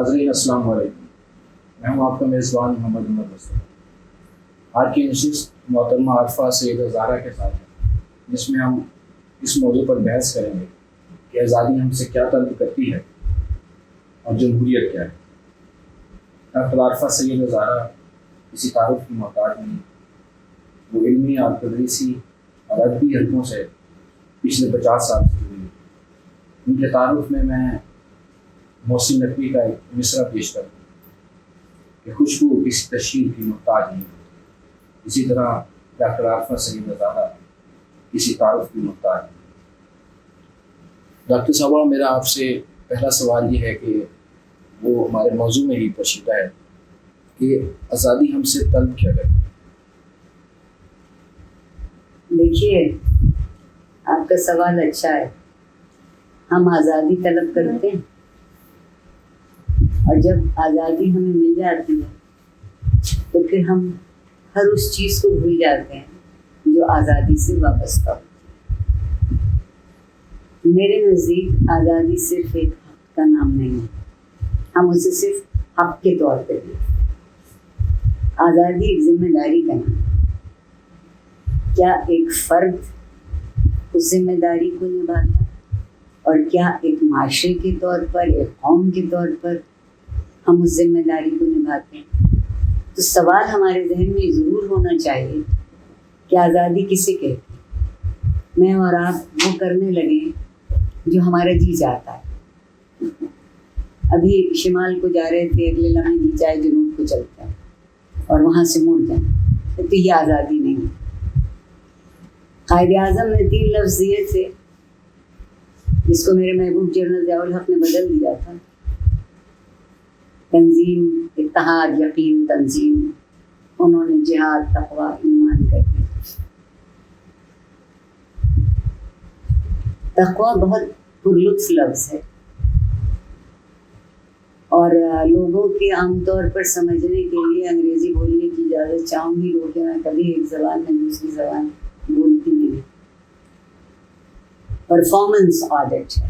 ناظرین السلام علیکم، میں ہوں آپ کا میزبان محمد عمر مصطفیٰ۔ آج کی نشست محترمہ عارفہ سیدہ زہرا کے ساتھ ہے، جس میں ہم اس موضوع پر بحث کریں گے کہ آزادی ہم سے کیا طلب کرتی ہے اور جمہوریت کیا ہے۔ ڈاکٹر عارفہ سیدہ زہرا کسی تعارف کی محتاج نہیں، وہ علمی اور تدریسی اور ادبی حلقوں سے پچھلے 50 سال سے جڑی۔ ان کے تعارف میں محسن نقوی کا ایک مصرع پیش کرتا ہوں کہ خوشبو کسی تشہیر کی محتاج نہیں، اسی طرح ڈاکٹر عارفہ سیدہ زہرا کسی تعارف کی محتاج نہیں۔ ڈاکٹر صاحبہ، میرا آپ سے پہلا سوال یہ ہے کہ وہ ہمارے موضوع میں ہی پوشیدہ ہے کہ آزادی ہم سے طلب کیا کرتی ہے؟ دیکھیے، آپ کا سوال اچھا ہے۔ ہم آزادی طلب کرتے ہیں، اور جب آزادی ہمیں مل جاتی ہے تو پھر ہم ہر اس چیز کو بھول جاتے ہیں جو آزادی سے وابستہ ہو۔ میرے نزدیک آزادی صرف ایک حق کا نام نہیں ہے، ہم اسے صرف حق کے طور پہ دیتے ہیں۔ آزادی ایک ذمہ داری کا نام ہے۔ کیا ایک فرد اس ذمہ داری کو نبھاتا ہے، اور کیا ایک معاشرے کے طور پر، ایک قوم کے طور پر ہم اس ذمہ داری کو نبھاتے ہیں؟ تو سوال ہمارے ذہن میں ضرور ہونا چاہیے کہ آزادی کسے کہتے ہیں؟ میں اور آپ وہ کرنے لگے جو ہمارا جی چاہتا ہے۔ ابھی شمال کو جا رہے تھے، اگلے لمحے جی چاہے جنوب کو چلتا ہے اور وہاں سے مڑ جائیں، تو یہ آزادی نہیں ہے۔ قائد اعظم نے 3 لفظ دیے تھے جس کو میرے محبوب جنرل ضیاء الحق نے بدل دیا تھا: تنظیم، اتحاد، یقین، تنظیم۔ انہوں نے جہاد، تقویٰ، ایمان کر دیا۔ تقویٰ بہت پرلطف لفظ ہے، اور لوگوں کے عام طور پر سمجھنے کے لیے انگریزی بولنے کی اجازت چاہوں گی، کیونکہ میں کبھی ایک زبان میں دوسری زبان بولتی نہیں۔ پرفارمنس آڈٹ ہے،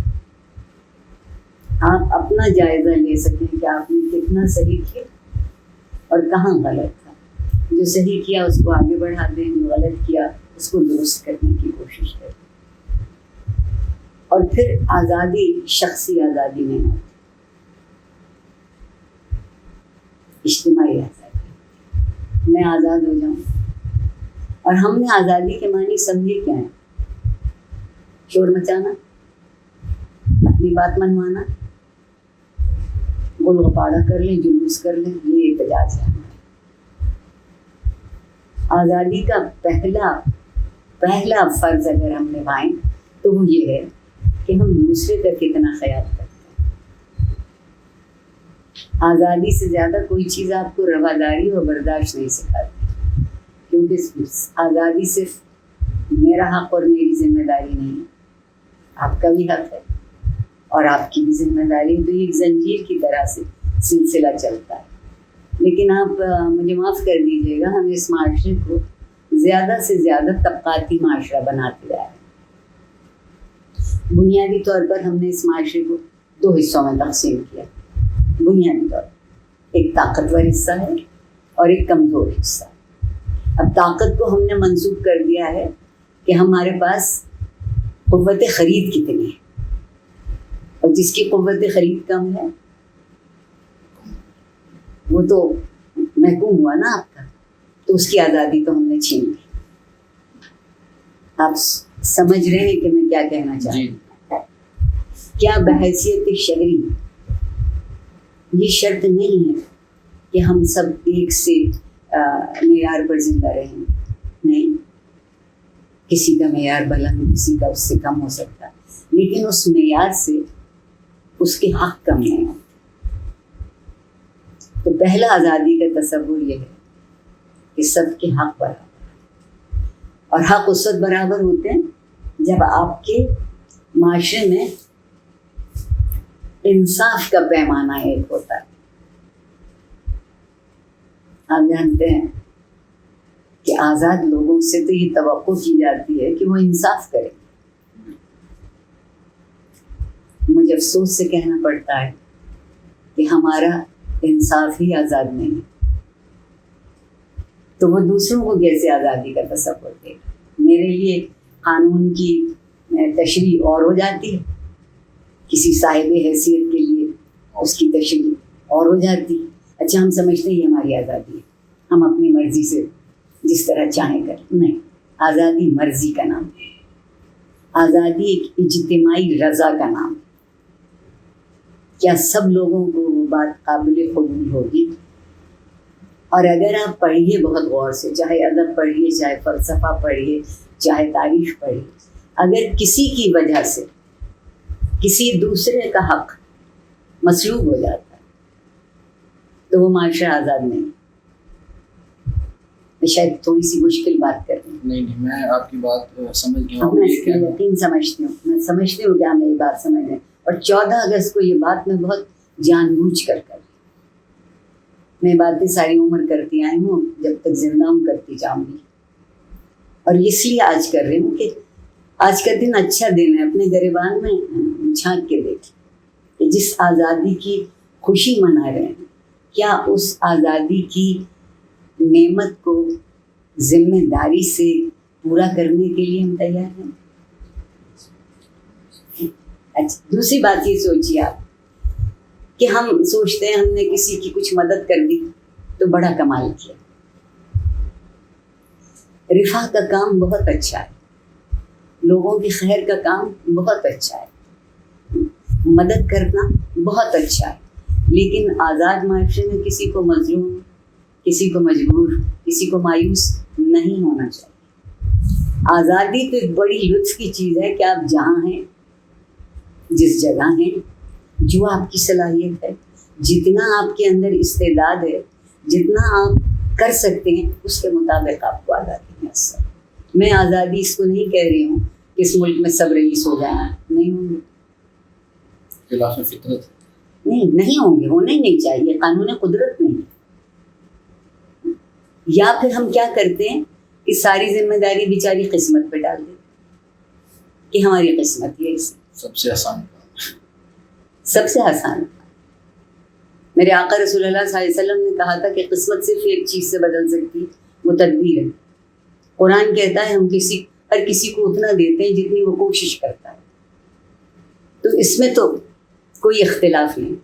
آپ اپنا جائزہ لے سکیں کہ آپ نے کتنا صحیح کیا اور کہاں غلط تھا۔ جو صحیح کیا اس کو آگے بڑھا دیں، جو غلط کیا اس کو درست کرنے کی کوشش کریں۔ اور پھر آزادی شخصی آزادی نہیں ہوتی، اجتماعی آزادی۔ میں آزاد ہو جاؤں، اور ہم نے آزادی کے معنی سمجھے کیا ہیں؟ شور مچانا، اپنی بات منوانا، گل گپاڑا کر لیں، جلوس کر لیں، یہ احتجاج ہے۔ آزادی کا پہلا فرض اگر ہم نبھائیں تو وہ یہ ہے کہ ہم دوسرے کا کتنا خیال کرتے ہیں۔ آزادی سے زیادہ کوئی چیز آپ کو رواداری اور برداشت نہیں سکھاتی، کیونکہ آزادی صرف میرا حق اور میری ذمہ داری نہیں ہے، آپ کا بھی حق ہے اور آپ کی بھی ذمہ داری ہے۔ تو یہ ایک زنجیر کی طرح سے سلسلہ چلتا ہے۔ لیکن آپ مجھے معاف کر دیجیے گا، ہم اس معاشرے کو زیادہ سے زیادہ طبقاتی معاشرہ بناتے جا رہے ہیں۔ بنیادی طور پر ہم نے اس معاشرے کو 2 حصوں میں تقسیم کیا۔ بنیادی طور پر ایک طاقتور حصہ ہے اور ایک کمزور حصہ۔ اب طاقت کو ہم نے منسوب کر دیا ہے کہ ہمارے پاس قوت خرید کتنی ہے، اور جس کی قوت خرید کم ہے وہ تو محکوم ہوا نا آپ کا، تو اس کی آزادی تو ہم نے چھین لی۔ آپ سمجھ رہے ہیں کہ میں کیا کہنا چاہتی ہوں؟ کیا بحیثیت شہری یہ شرط نہیں ہے کہ ہم سب ایک سے معیار پر زندہ رہیں؟ نہیں، کسی کا معیار بلند، کسی کا اس سے کم ہو سکتا ہے، لیکن اس معیار سے اس کے حق کم نہیں ہوتے۔ تو پہلا آزادی کا تصور یہ ہے کہ سب کے حق برابر، اور حق اس وقت برابر ہوتے ہیں جب آپ کے معاشرے میں انصاف کا پیمانہ ایک ہوتا ہے۔ آپ جانتے ہیں کہ آزاد لوگوں سے تو یہ توقع کی جاتی ہے کہ وہ انصاف کریں۔ مجھے افسوس سے کہنا پڑتا ہے کہ ہمارا انصاف ہی آزاد نہیں ہے، تو وہ دوسروں کو کیسے آزادی کا تصور دے گا؟ میرے لیے قانون کی تشریح اور ہو جاتی ہے، کسی صاحب حیثیت کے لیے اس کی تشریح اور ہو جاتی ہے. اچھا ہم سمجھتے ہیں ہماری آزادی ہے، ہم اپنی مرضی سے جس طرح چاہیں کریں. نہیں، آزادی مرضی کا نام ہے، آزادی ایک اجتماعی رضا کا نام ہے. کیا سب لوگوں کو وہ بات قابل قبول ہوگی؟ اور اگر آپ پڑھیے بہت غور سے، چاہے ادب پڑھیے، چاہے فلسفہ پڑھیے، چاہے تاریخ پڑھیے، اگر کسی کی وجہ سے کسی دوسرے کا حق مسلوب ہو جاتا ہے تو وہ معاشرہ آزاد نہیں. میں شاید تھوڑی سی مشکل بات کر رہی ہوں. نہیں میں آپ کی بات سمجھ گیا ہوں. میں اس کا یقین سمجھتی ہوں، میں سمجھتی ہوں کہ آپ میری بات سمجھ رہے ہیں. اور 14 اگست کو یہ بات میں بہت جان بوجھ کر میں باتیں ساری عمر کرتی آئی ہوں، جب تک زندہ ہوں کرتی جاؤں گی. اور اس لیے آج کر رہی ہوں کہ آج کا دن اچھا دن ہے. اپنے گریبان میں جھانک کے دیکھیں کہ جس آزادی کی خوشی منا رہے ہیں، کیا اس آزادی کی نعمت کو ذمہ داری سے پورا کرنے کے لیے ہم تیار ہیں؟ اچھا دوسری بات یہ سوچیے آپ کہ ہم سوچتے ہیں ہم نے کسی کی کچھ مدد کر دی تو بڑا کمال کیا. رفاہ کا کام بہت اچھا ہے، لوگوں کی خیر کا کام بہت اچھا ہے، مدد کرنا بہت اچھا ہے، لیکن آزاد معاشرے میں کسی کو مظلوم، کسی کو مجبور، کسی کو مایوس نہیں ہونا چاہیے. آزادی تو ایک بڑی لطف کی چیز ہے کہ آپ جہاں ہیں، جس جگہ ہیں، جو آپ کی صلاحیت ہے، جتنا آپ کے اندر استعداد ہے، جتنا آپ کر سکتے ہیں، اس کے مطابق آپ کو آزادی میسر. میں آزادی اس کو نہیں کہہ رہی ہوں کہ اس ملک میں سب رئیس ہو جائیں، نہیں ہوں گے، خلاف فطرت نہیں ہوں گے، ہونے ہی نہیں چاہیے، قانون قدرت نہیں. یا پھر ہم کیا کرتے ہیں کہ ساری ذمہ داری بیچاری قسمت پہ ڈال دیں کہ ہماری قسمت یہ سب سے آسان سب سے آسان. میرے آقا رسول اللہ صلی اللہ علیہ وسلم نے کہا تھا کہ قسمت صرف ایک چیز سے بدل سکتی، وہ تدبیر ہے. قرآن کہتا ہے ہم ہر کسی کو اتنا دیتے ہیں جتنی وہ کوشش کرتا ہے. تو اس میں تو کوئی اختلاف نہیں،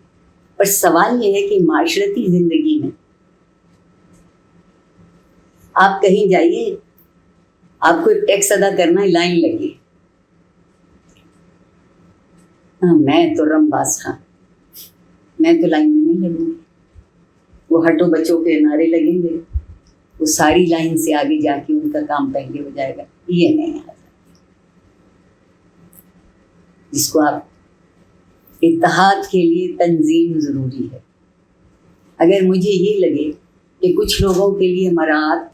پر سوال یہ ہے کہ معاشرتی زندگی میں آپ کہیں جائیے، آپ کو ایک ٹیکس ادا کرنا ہے، لائن لگی، میں تو رمباز خان، میں تو لائن میں نہیں لگوں گی. وہ ہٹو بچوں کے نعرے لگیں گے، وہ ساری لائن سے آگے جا کے ان کا کام پہلے ہو جائے گا. یہ نہیں آتا جس کو آپ اتحاد کے لیے تنظیم ضروری ہے. اگر مجھے یہ لگے کہ کچھ لوگوں کے لیے مراعات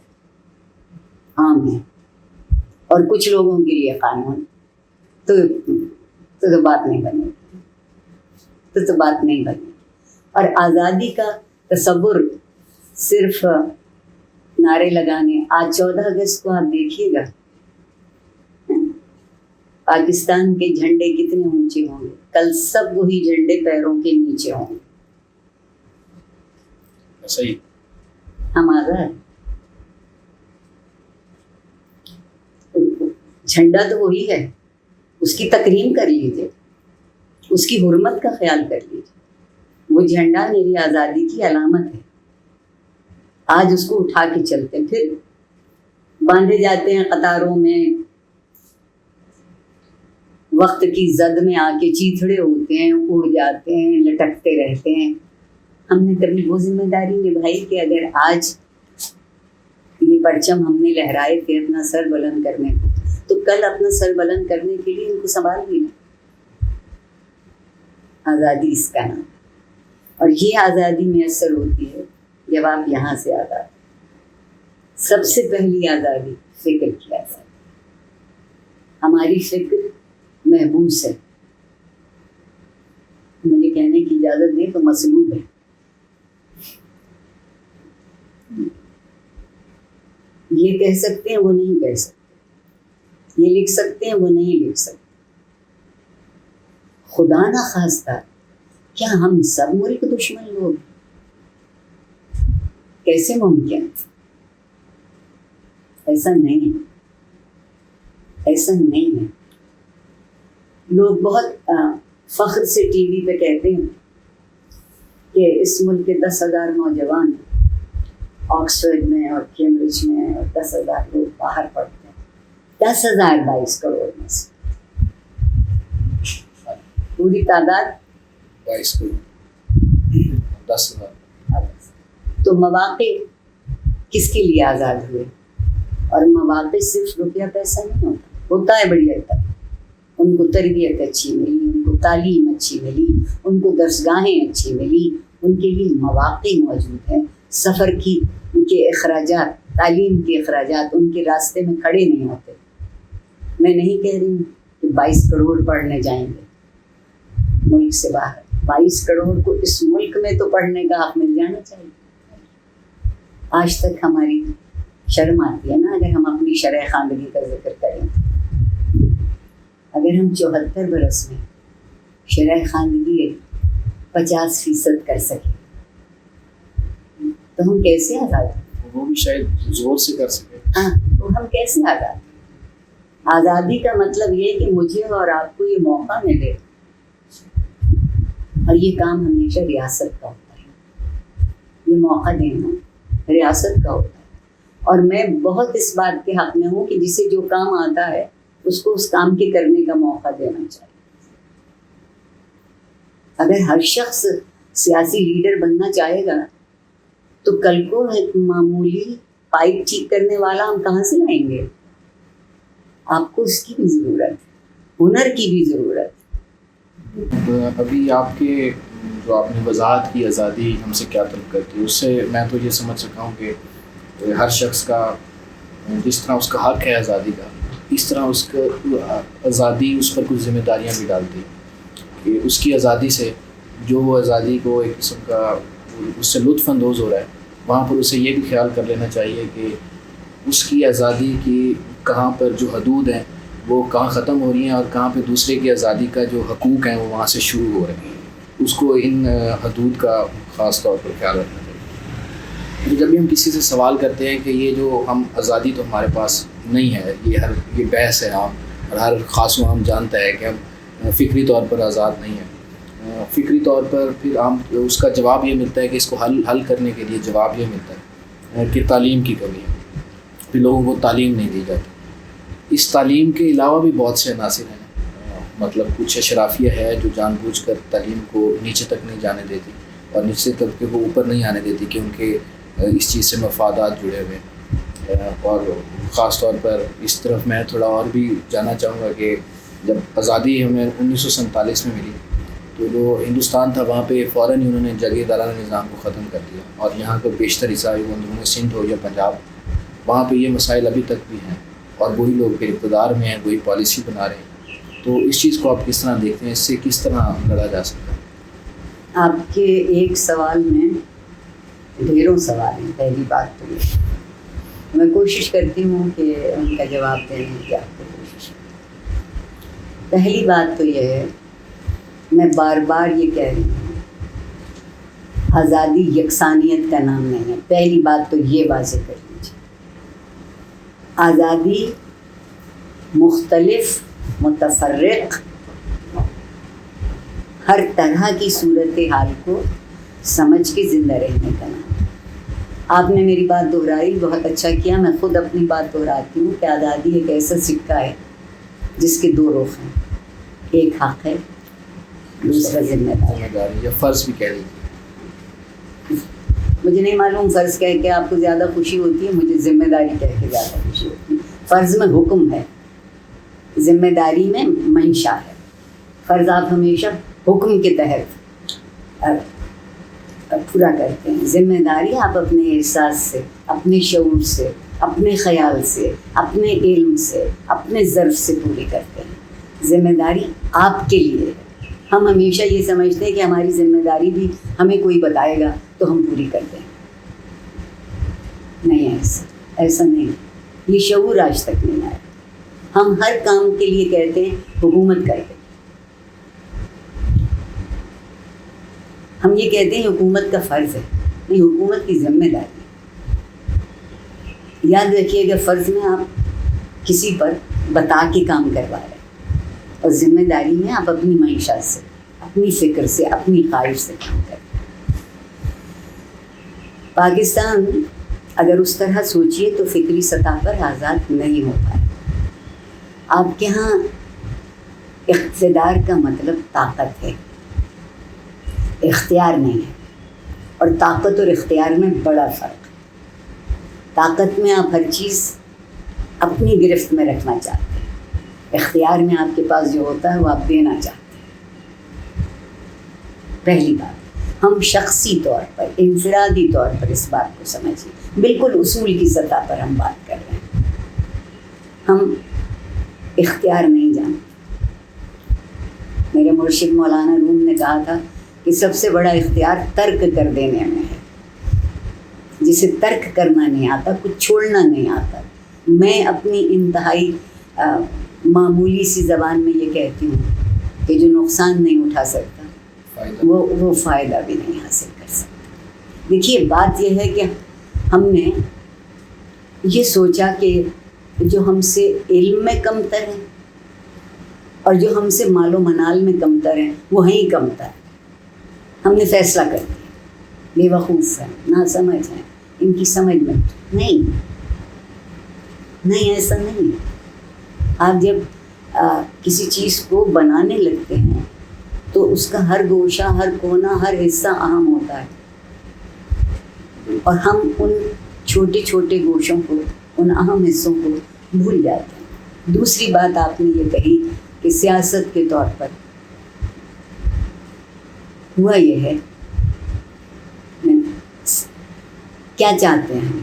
عام ہے اور کچھ لوگوں کے لیے قانون، تو بات نہیں بنے گی، تو بات نہیں بنے گی. اور آزادی کا تصور صرف نعرے لگانے. آج 14 اگست کو آپ دیکھیے گا پاکستان کے جھنڈے کتنے اونچے ہوں گے، کل سب وہی جھنڈے پیروں کے نیچے ہوں گے. صحیح، ہم آزاد، جھنڈا تو وہی ہے، اس کی تکریم کر لیجیے، اس کی حرمت کا خیال کر لیجیے. وہ جھنڈا میری آزادی کی علامت ہے. آج اس کو اٹھا کے چلتے ہیں، پھر باندھے جاتے ہیں قطاروں میں، وقت کی زد میں آ کے چیتھڑے ہوتے ہیں، اڑ جاتے ہیں، لٹکتے رہتے ہیں. ہم نے کبھی وہ ذمہ داری نبھائی کہ اگر آج یہ پرچم ہم نے لہرائے تھے اپنا سر بلند کرنے کو، تو کل اپنا سر بلند کرنے کے لیے ان کو سنبھال لینا. آزادی اس کا نام. اور یہ آزادی میسر ہوتی ہے جب آپ یہاں سے آزاد. سب سے پہلی آزادی فکر کی آزادی. ہماری فکر محبوس ہے، مجھے کہنے کی اجازت دیں تو مسلوب ہے. یہ کہہ سکتے ہیں وہ نہیں کہہ سکتے، یہ لکھ سکتے ہیں وہ نہیں لکھ سکتے. خدا نہ خواستہ کیا ہم سب ملک دشمن لوگ؟ کیسے ممکن؟ ایسا نہیں ہے، ایسا نہیں ہے. لوگ بہت فخر سے ٹی وی پہ کہتے ہیں کہ اس ملک کے 10,000 نوجوان آکسفورڈ میں اور کیمبرج میں اور 10,000 لوگ باہر پڑھتے ہیں. 10,000 22 کروڑ میں سے پوری تعداد 22 کروڑ 10,000. تو مواقع کس کے لیے آزاد ہوئے؟ اور مواقع صرف روپیہ پیسہ نہیں ہوتا ہے بڑی حد تک. ان کو تربیت اچھی ملی، ان کو تعلیم اچھی ملی، ان کو درسگاہیں اچھی ملی، ان کے لیے مواقع موجود ہیں. سفر کی ان کے اخراجات، تعلیم کے اخراجات ان کے راستے میں کھڑے نہیں ہوتے. میں نہیں کہہ رہی ہوں کہ 22 کروڑ پڑھنے جائیں گے ملک سے باہر. 22 کروڑ کو اس ملک میں تو پڑھنے کا حق مل جانا چاہیے. آج تک ہماری شرم آتی ہے نا اگر ہم اپنی شرح خواندگی کا ذکر کریں. اگر ہم 74 برس میں شرح خواندگی 50% کر سکیں تو ہم کیسے آزاد ہیں؟ وہ بھی شاید زور سے کر سکے. ہاں، تو ہم کیسے آزاد ہیں؟ آزادی کا مطلب یہ کہ مجھے اور آپ کو یہ موقع ملے. اور یہ کام ہمیشہ ریاست کا ہوتا ہے. یہ موقع دینا ریاست کا ہوتا ہے. اور میں بہت اس بات کے حق میں ہوں کہ جسے جو کام آتا ہے اس کو اس کام کے کرنے کا موقع دینا چاہیے. اگر ہر شخص سیاسی لیڈر بننا چاہے گا تو کل کو ایک معمولی پائپ ٹھیک کرنے والا ہم کہاں سے لائیں گے؟ آپ کو اس کی بھی ضرورت ہے، ہنر کی بھی ضرورت ہے. ابھی آپ کے جو آپ نے وضاحت کی آزادی ہم سے کیا طلب کرتی ہے، اس سے میں تو یہ سمجھ سکا ہوں کہ ہر شخص کا جس طرح اس کا حق ہے آزادی کا، اس طرح اس کا آزادی اس پر کچھ ذمہ داریاں بھی ڈالتی ہیں کہ اس کی آزادی سے جو وہ آزادی کو ایک قسم کا اس سے لطف اندوز ہو رہا ہے، وہاں پر اسے یہ بھی خیال کر لینا چاہیے کہ اس کی آزادی کی کہاں پر جو حدود ہیں وہ کہاں ختم ہو رہی ہیں اور کہاں پہ دوسرے کی آزادی کا جو حقوق ہیں وہ وہاں سے شروع ہو رہے ہیں. اس کو ان حدود کا خاص طور پر خیال رکھنا چاہیے. جب بھی ہم کسی سے سوال کرتے ہیں کہ یہ جو ہم آزادی تو ہمارے پاس نہیں ہے، یہ بحث ہے عام اور ہر خاص و عام جانتا ہے کہ ہم فکری طور پر آزاد نہیں ہیں. فکری طور پر پھر عام اس کا جواب یہ ملتا ہے کہ اس کو حل کرنے کے لیے جواب یہ ملتا ہے کہ تعلیم کی کمی ہے. پھر لوگوں کو تعلیم نہیں دی جاتی. اس تعلیم کے علاوہ بھی بہت سے عناصر ہیں. مطلب کچھ اشرافیہ ہے جو جان بوجھ کر تعلیم کو نیچے تک نہیں جانے دیتی اور نیچے طبقے کو اوپر نہیں آنے دیتی کہ ان کے اس چیز سے مفادات جڑے ہوئے ہیں. اور خاص طور پر اس طرف میں تھوڑا اور بھی جاننا چاہوں گا کہ جب آزادی ہمیں 1947 میں ملی تو جو ہندوستان تھا وہاں پہ فوراً ہی انہوں نے جاگیردارانہ نظام کو ختم کر دیا اور یہاں کا بیشتر حصہ وہ اندرون سندھ ہو یا پنجاب، وہاں پہ یہ مسائل ابھی تک بھی ہیں اور وہی لوگ پھر اقتدار میں ہیں، وہی پالیسی بنا رہے ہیں. تو اس چیز کو آپ کس طرح دیکھتے ہیں؟ اس سے کس طرح لڑا جا سکتا ہے؟ آپ کے ایک سوال میں ڈھیروں سوال ہیں. پہلی بات تو یہ میں کوشش کرتی ہوں کہ ان کا جواب دینے کی آپ کو کوشش کروں. پہلی بات تو یہ ہے، میں بار بار یہ کہہ رہی ہوں، آزادی یکسانیت کا نام نہیں ہے. پہلی بات تو یہ واضح کر لیجیے. آزادی مختلف، متفرق، ہر طرح کی صورتحال کو سمجھ کے زندہ رہنے کا نام. آپ نے میری بات دہرائی، بہت اچھا کیا. میں خود اپنی بات دہراتی ہوں کہ آزادی ایک ایسا سکہ ہے جس کے دو رخ ہیں. ایک حق ہے، دوسرا ذمہ داری یا فرض بھی کہہ لیجیے. مجھے نہیں معلوم فرض کہہ کے آپ کو زیادہ خوشی ہوتی ہے، مجھے ذمہ داری کہہ کے زیادہ خوشی ہوتی ہے. فرض میں حکم ہے، ذمہ داری میں منشا ہے. فرض آپ ہمیشہ حکم کے تحت پورا کرتے ہیں. ذمہ داری آپ اپنے احساس سے، اپنے شعور سے، اپنے خیال سے، اپنے علم سے، اپنے ظرف سے پوری کرتے ہیں. ذمہ داری آپ کے لیے ہے. ہم ہمیشہ یہ سمجھتے ہیں کہ ہماری ذمہ داری بھی ہمیں کوئی بتائے گا تو ہم پوری کر دیں. نہیں، ایسا نہیں. یہ شعور آج تک نہیں آیا. ہم ہر کام کے لیے کہتے ہیں حکومت کرے. ہم یہ کہتے ہیں حکومت کا فرض ہے، نہیں، حکومت کی ذمہ داری ہے۔ یاد رکھیے گا، فرض میں آپ کسی پر بتا کے کام کروا رہے ہیں، اور ذمہ داری میں آپ اپنی معیشت سے، اپنی فکر سے، اپنی خواہش سے کام کریں۔ پاکستان اگر اس طرح سوچیے تو فکری سطح پر آزاد نہیں ہو پائے۔ آپ کے ہاں اقتدار کا مطلب طاقت ہے، اختیار نہیں ہے، اور طاقت اور اختیار میں بڑا فرق ہے۔ طاقت میں آپ ہر چیز اپنی گرفت میں رکھنا چاہتے ہیں، اختیار میں آپ کے پاس جو ہوتا ہے وہ آپ دینا چاہتے ہیں۔ پہلی بات، ہم شخصی طور پر، انفرادی طور پر اس بات کو سمجھیں، بالکل اصول کی سطح پر ہم بات کر رہے ہیں۔ ہم اختیار نہیں جانتے۔ میرے مرشد مولانا روم نے کہا تھا کہ سب سے بڑا اختیار ترک کر دینے میں ہے۔ جسے ترک کرنا نہیں آتا، کچھ چھوڑنا نہیں آتا، میں اپنی انتہائی معمولی سی زبان میں یہ کہتی ہوں کہ جو نقصان نہیں اٹھا سکتا وہ فائدہ بھی نہیں حاصل کر سکتا۔ دیکھیے، بات یہ ہے کہ ہم نے یہ سوچا کہ جو ہم سے علم میں کمتر ہیں اور جو ہم سے مال و منال میں کمتر ہیں وہ ہیں ہی کمتر۔ ہم نے فیصلہ کر دیا، بے وقوف ہیں، ناسمجھ ہیں، ان کی سمجھ میں نہیں، ایسا نہیں ہے۔ آپ جب کسی چیز کو بنانے لگتے ہیں تو اس کا ہر گوشہ، ہر کونا، ہر حصہ اہم ہوتا ہے، اور ہم ان چھوٹے چھوٹے گوشوں کو، ان اہم حصوں کو بھول جاتے ہیں۔ دوسری بات آپ نے یہ کہی کہ سیاست کے طور پر ہوا یہ ہے، کیا چاہتے ہیں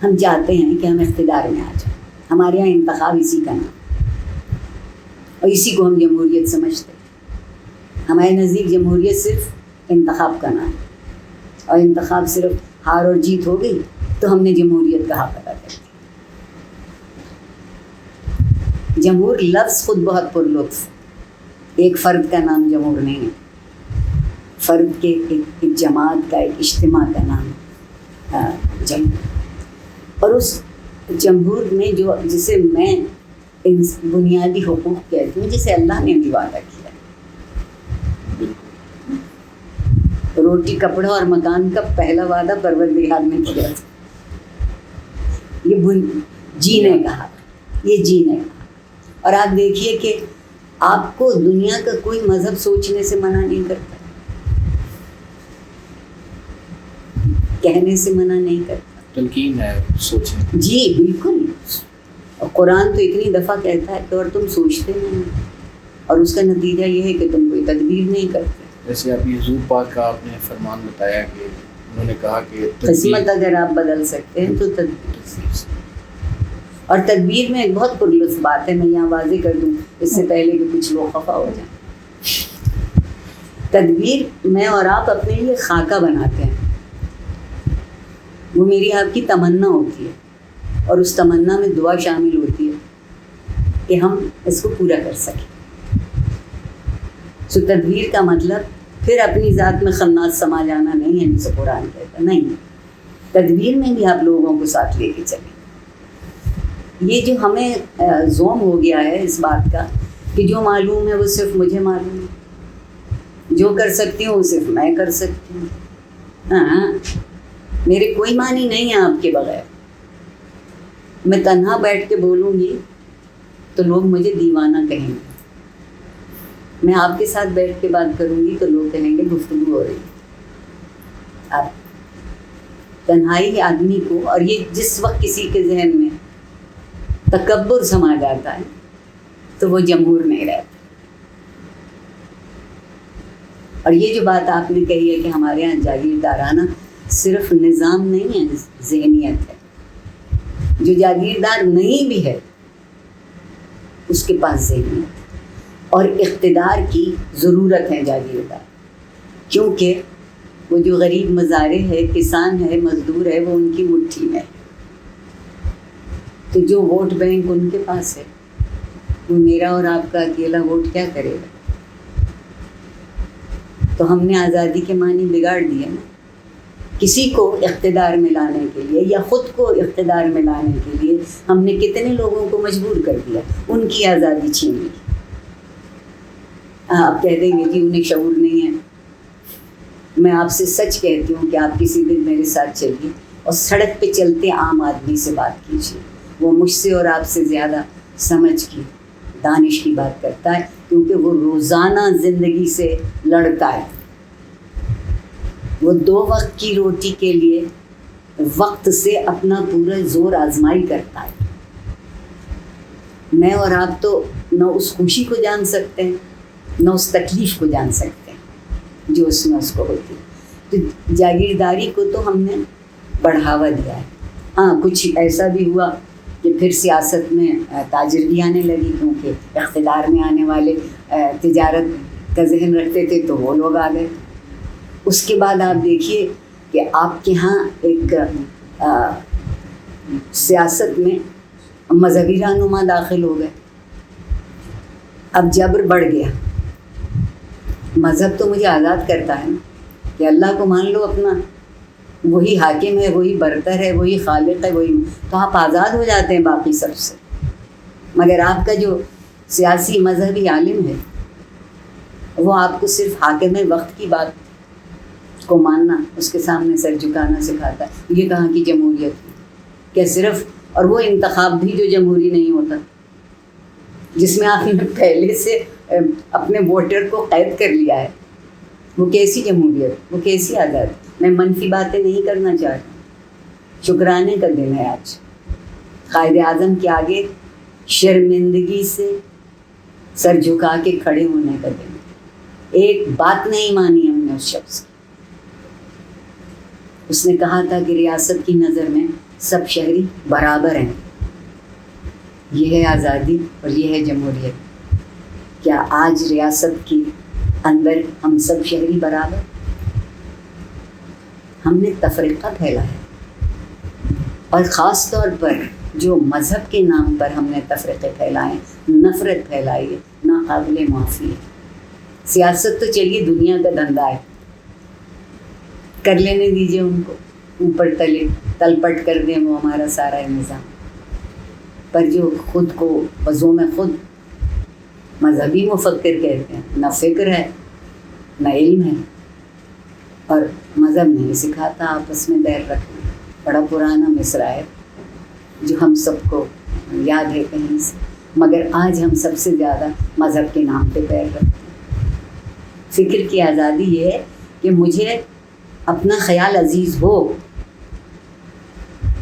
ہم چاہتے ہیں کہ ہم اقتدار میں آ جائیں۔ ہمارے یہاں انتخاب اسی کا نام، اور اسی کو ہم جمہوریت سمجھتے ہیں۔ ہمارے نزدیک جمہوریت صرف انتخاب کا نام ہے، اور انتخاب صرف ہار اور جیت ہو گئی تو ہم نے جمہوریت کا حق ادا کر دیا۔ جمہور لفظ خود بہت پر لطف، ایک فرد کا نام جمہور نہیں ہے، فرد کے ایک جماعت کا، ایک اجتماع کا نام جمہور۔ اور اس جمہور میں جسے میں بنیادی حقوق کہتی ہوں، جسے اللہ نے بھی وعدہ کیا، روٹی، کپڑا اور مکان کا پہلا وعدہ پروردگار نے کیا، یہ جینے کا حق، یہ جینے کا حق۔ اور آپ دیکھیے کہ آپ کو دنیا کا کوئی مذہب سوچنے سے منع نہیں کرتا، کہنے سے منع نہیں کرتا، تلقین ہے، سوچیں۔ جی بالکل۔ اور قرآن تو اتنی دفعہ کہتا ہے کہ اور تم سوچتے نہیں، اور اس کا نتیجہ یہ ہے کہ تم کوئی تدبیر نہیں کرتے۔ جیسے ابھی حضور پاک کا آپ نے فرمان بتایا کہ انہوں نے کہا کہ قسمت اگر آپ بدل سکتے ہیں تو تدبیر، اور تدبیر میں ایک بہت پرلطف بات ہے، میں یہاں واضح کر دوں اس سے پہلے کہ کچھ لوگ خفا ہو جائیں۔ تدبیر میں اور آپ اپنے لیے خاکہ بناتے ہیں، وہ میری آپ کی تمنا ہوتی ہے، اور اس تمنا میں دعا شامل ہوتی ہے کہ ہم اس کو پورا کر سکیں۔ سو تدبیر کا مطلب پھر اپنی ذات میں خناس سما جانا نہیں ہے، جسے قرآن کہتا نہیں، تدبیر میں بھی آپ لوگوں کو ساتھ لے کے چلیں۔ یہ جو ہمیں زوم ہو گیا ہے اس بات کا کہ جو معلوم ہے وہ صرف مجھے معلوم ہے، جو کر سکتی ہوں وہ صرف میں کر سکتی ہوں، ہاں میرے کوئی معنی نہیں ہے آپ کے بغیر۔ میں تنہا بیٹھ کے بولوں گی تو لوگ مجھے دیوانہ کہیں گے، میں آپ کے ساتھ بیٹھ کے بات کروں گی تو لوگ کہیں گے گفتگو ہو رہی ہے۔ آپ تنہائی آدمی کو، اور یہ جس وقت کسی کے ذہن میں تکبر سما جاتا ہے تو وہ جمہور نہیں رہتا۔ اور یہ جو بات آپ نے کہی ہے کہ ہمارے یہاں جاگیردارانہ صرف نظام نہیں ہے، ذہنیت ہے۔ جو جاگیردار نہیں بھی ہے اس کے پاس ذہنیت ہے، اور اقتدار کی ضرورت ہے جاگیردار، کیونکہ وہ جو غریب مزارع ہے، کسان ہے، مزدور ہے، وہ ان کی مٹھی میں ہے۔ تو جو ووٹ بینک ان کے پاس ہے، وہ میرا اور آپ کا اکیلا ووٹ کیا کرے گا؟ تو ہم نے آزادی کے معنی بگاڑ دیے نا. کسی کو اقتدار میں لانے کے لیے یا خود کو اقتدار میں لانے کے لیے ہم نے کتنے لوگوں کو مجبور کر دیا, ان کی آزادی چھین لی. آپ کہہ دیں گے کہ انہیں شعور نہیں ہے. میں آپ سے سچ کہتی ہوں کہ آپ کسی دن میرے ساتھ چلیے اور سڑک پہ چلتے عام آدمی سے بات کیجیے. وہ مجھ سے اور آپ سے زیادہ سمجھ کی, دانش کی بات کرتا ہے, کیونکہ وہ روزانہ زندگی سے لڑتا ہے. وہ 2 وقت کی روٹی کے لیے وقت سے اپنا پورا زور آزمائی کرتا ہے. میں اور آپ تو نہ اس خوشی کو جان سکتے ہیں نہ اس تکلیف کو جان سکتے ہیں جو اس میں اس کو ہوتی ہے. تو جاگیرداری کو تو ہم نے بڑھاوا دیا ہے. ہاں, کچھ ایسا بھی ہوا کہ پھر سیاست میں تاجر بھی آنے لگی, کیونکہ اقتدار میں آنے والے تجارت کا ذہن رکھتے تھے تو وہ لوگ آ گئے. اس کے بعد آپ دیکھیے کہ آپ کے ہاں ایک سیاست میں مذہبی رہنما داخل ہو گئے. اب جبر بڑھ گیا. مذہب تو مجھے آزاد کرتا ہے کہ اللہ کو مان لو اپنا, وہی حاکم ہے, وہی برتر ہے, وہی خالق ہے, وہی, تو آپ آزاد ہو جاتے ہیں باقی سب سے. مگر آپ کا جو سیاسی مذہبی عالم ہے وہ آپ کو صرف حاکم وقت کی بات کو ماننا, اس کے سامنے سر جھکانا سکھاتا ہے. یہ کہاں کی جمہوریت ہے کیا صرف, اور وہ انتخاب بھی جو جمہوری نہیں ہوتا, جس میں آپ نے پہلے سے اپنے ووٹر کو قید کر لیا ہے, وہ کیسی جمہوریت, وہ کیسی آزادی. میں منفی باتیں نہیں کرنا چاہتا. شکرانے کا دن ہے آج. قائد اعظم کے آگے شرمندگی سے سر جھکا کے کھڑے ہونے کا دن. ایک بات نہیں مانی ہم نے اس شخص کی. اس نے کہا تھا کہ ریاست کی نظر میں سب شہری برابر ہیں. یہ ہے آزادی اور یہ ہے جمہوریت. کیا آج ریاست کے اندر ہم سب شہری برابر؟ ہم نے تفرقہ پھیلایا, اور خاص طور پر جو مذہب کے نام پر ہم نے تفرقے پھیلائے, نفرت پھیلائی ہے, ناقابل معافی ہے. سیاست تو چلیے دنیا کا دھندا ہے, کر لینے دیجیے ان کو, اوپر تلے تل پٹ کر دیں وہ ہمارا سارا نظام. پر جو خود کو وضو میں خود مذہبی مفکر کہتے ہیں, نہ فکر ہے نہ علم ہے, اور مذہب نہیں سکھاتا آپس میں دیر رکھنا. بڑا پرانا مصرع ہے جو ہم سب کو یاد ہے کہیں سے, مگر آج ہم سب سے زیادہ مذہب کے نام پہ پیر رکھتے ہیں. فکر کی آزادی یہ ہے کہ مجھے اپنا خیال عزیز ہو,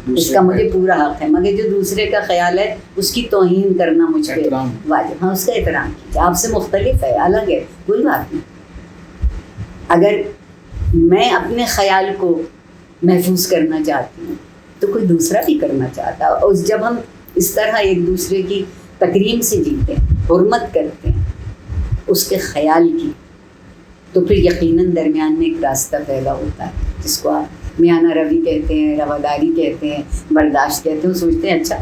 اس کا مجھے پورا حق ہے, مگر جو دوسرے کا خیال ہے اس کی توہین کرنا مجھ پہ واجب. ہاں, اس کا احترام کیجیے. آپ سے مختلف ہے, الگ ہے, کوئی بات نہیں. اگر میں اپنے خیال کو محفوظ کرنا چاہتی ہوں تو کوئی دوسرا بھی کرنا چاہتا ہے. اور جب ہم اس طرح ایک دوسرے کی تکریم سے جیتے ہیں, حرمت کرتے ہیں اس کے خیال کی, تو پھر یقیناً درمیان میں ایک راستہ پیدا ہوتا ہے جس کو آپ میانہ روی کہتے ہیں, رواداری کہتے ہیں, برداشت کہتے ہیں. سوچتے ہیں اچھا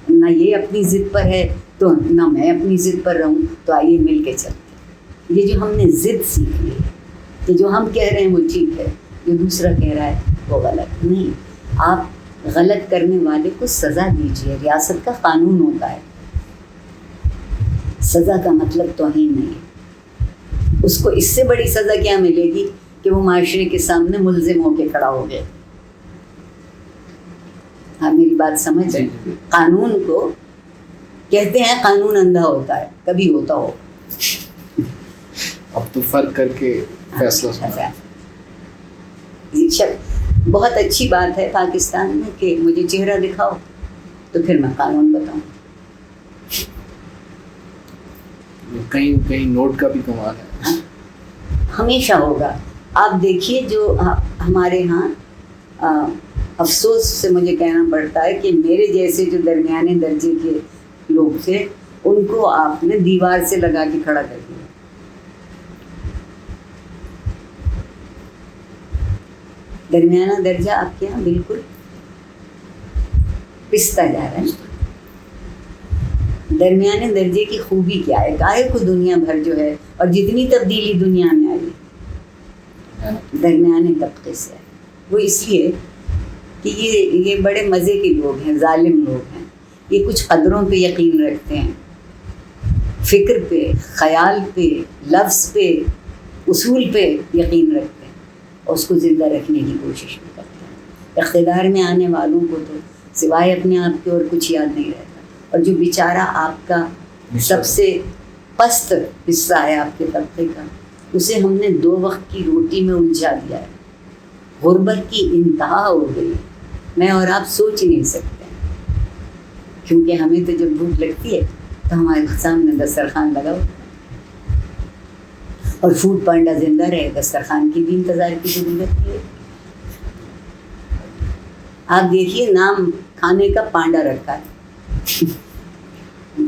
نہ یہ اپنی ضد پر ہے تو نہ میں اپنی ضد پر رہوں, تو آئیے مل کے چلتے ہیں. یہ جو ہم نے ضد سیکھ لی ہے کہ جو ہم کہہ رہے ہیں وہ ٹھیک ہے, جو دوسرا کہہ رہا ہے وہ غلط نہیں. آپ غلط کرنے والے کو سزا دیجیے. ریاست کا قانون ہوتا ہے, سزا کا مطلب توہین نہیں ہے. اس کو اس سے بڑی سزا کیا ملے گی کہ وہ معاشرے کے سامنے ملزم ہو کے کھڑا ہو گئے. ہاں, میری بات سمجھ رہے ہیں. قانون کو کہتے ہیں قانون اندھا ہوتا ہے, کبھی ہوتا ہو. اب تو فرق کر کے فیصلہ سنا. بہت اچھی بات ہے پاکستان میں کہ مجھے چہرہ دکھاؤ تو پھر میں قانون بتاؤں. کہیں نوٹ کا بھی کمال ہے. ہمیشہ ہوگا. آپ دیکھیے جو ہمارے ہاں افسوس سے مجھے کہنا پڑتا ہے کہ میرے جیسے جو درمیانے درجے کے لوگ تھے ان کو آپ نے دیوار سے لگا کے کھڑا کر دیا. درمیانہ درجہ آپ کے یہاں بالکل پستا جا رہا ہے. درمیانے درجے کی خوبی کیا ہے؟ کاہے کو دنیا بھر جو ہے اور جتنی تبدیلی دنیا میں آئی درمیانے طبقے سے ہے. وہ اس لیے کہ یہ بڑے مزے کے لوگ ہیں، ظالم لوگ ہیں. یہ کچھ قدروں پہ یقین رکھتے ہیں، فکر پہ، خیال پہ، لفظ پہ، اصول پہ یقین رکھتے ہیں اور اس کو زندہ رکھنے کی کوشش بھی کرتے ہیں. اقتدار میں آنے والوں کو تو سوائے اپنے آپ کے اور کچھ یاد نہیں رہتا. اور جو بیچارہ آپ کا سب سے پست حصہ ہے آپ کے طبقے کا، اسے ہم نے 2 وقت کی روٹی میں الجھا دیا ہے. غربت کی انتہا ہو گئی، میں اور آپ سوچ نہیں سکتے. کیونکہ ہمیں تو جب بھوک لگتی ہے تو ہمارے سامنے دسترخوان لگا ہوتا ہے اور فوڈ پانڈا زندہ رہے، دسترخوان کی بھی انتظار کی ضرورت نہیں ہے. آپ دیکھیے نام کھانے کا پانڈا رکھا ہے.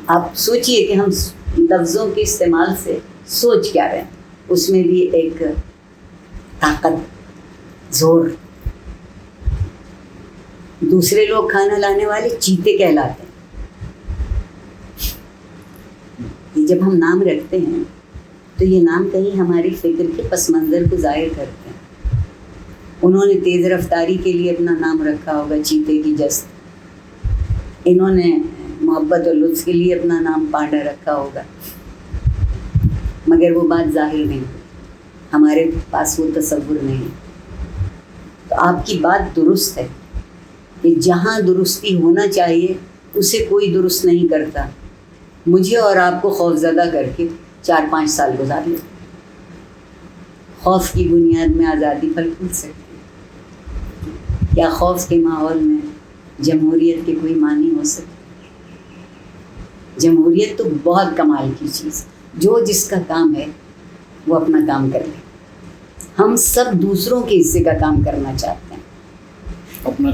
آپ سوچئے کہ ہم لفظوں کے استعمال سے سوچ کیا رہے ہیں. اس میں بھی ایک طاقت، زور. دوسرے لوگ کھانا لانے والے چیتے کہلاتے ہیں. یہ جب ہم نام رکھتے ہیں تو یہ نام کہیں ہماری فکر کے پس منظر کو ظاہر کرتے ہیں. انہوں نے تیز رفتاری کے لیے اپنا نام رکھا ہوگا چیتے کی جست. انہوں نے محبت اور لطف کے لیے اپنا نام پانڈا رکھا ہوگا. مگر وہ بات ظاہر نہیں، ہمارے پاس وہ تصور نہیں. تو آپ کی بات درست ہے کہ جہاں درستی ہونا چاہیے اسے کوئی درست نہیں کرتا. مجھے اور آپ کو خوف زدہ کر کے 4-5 سال گزار لے. خوف کی بنیاد میں آزادی پھل پھول سکتی ہے. کیا خوف کے ماحول میں جمہوریت کے کوئی معنی ہو سکتے؟ جمہوریت تو بہت کمال کی چیز، جو جس کا کام ہے وہ اپنا کام کر لے. ہم سب دوسروں کے حصے کا کام کرنا چاہتے ہیں، اپنا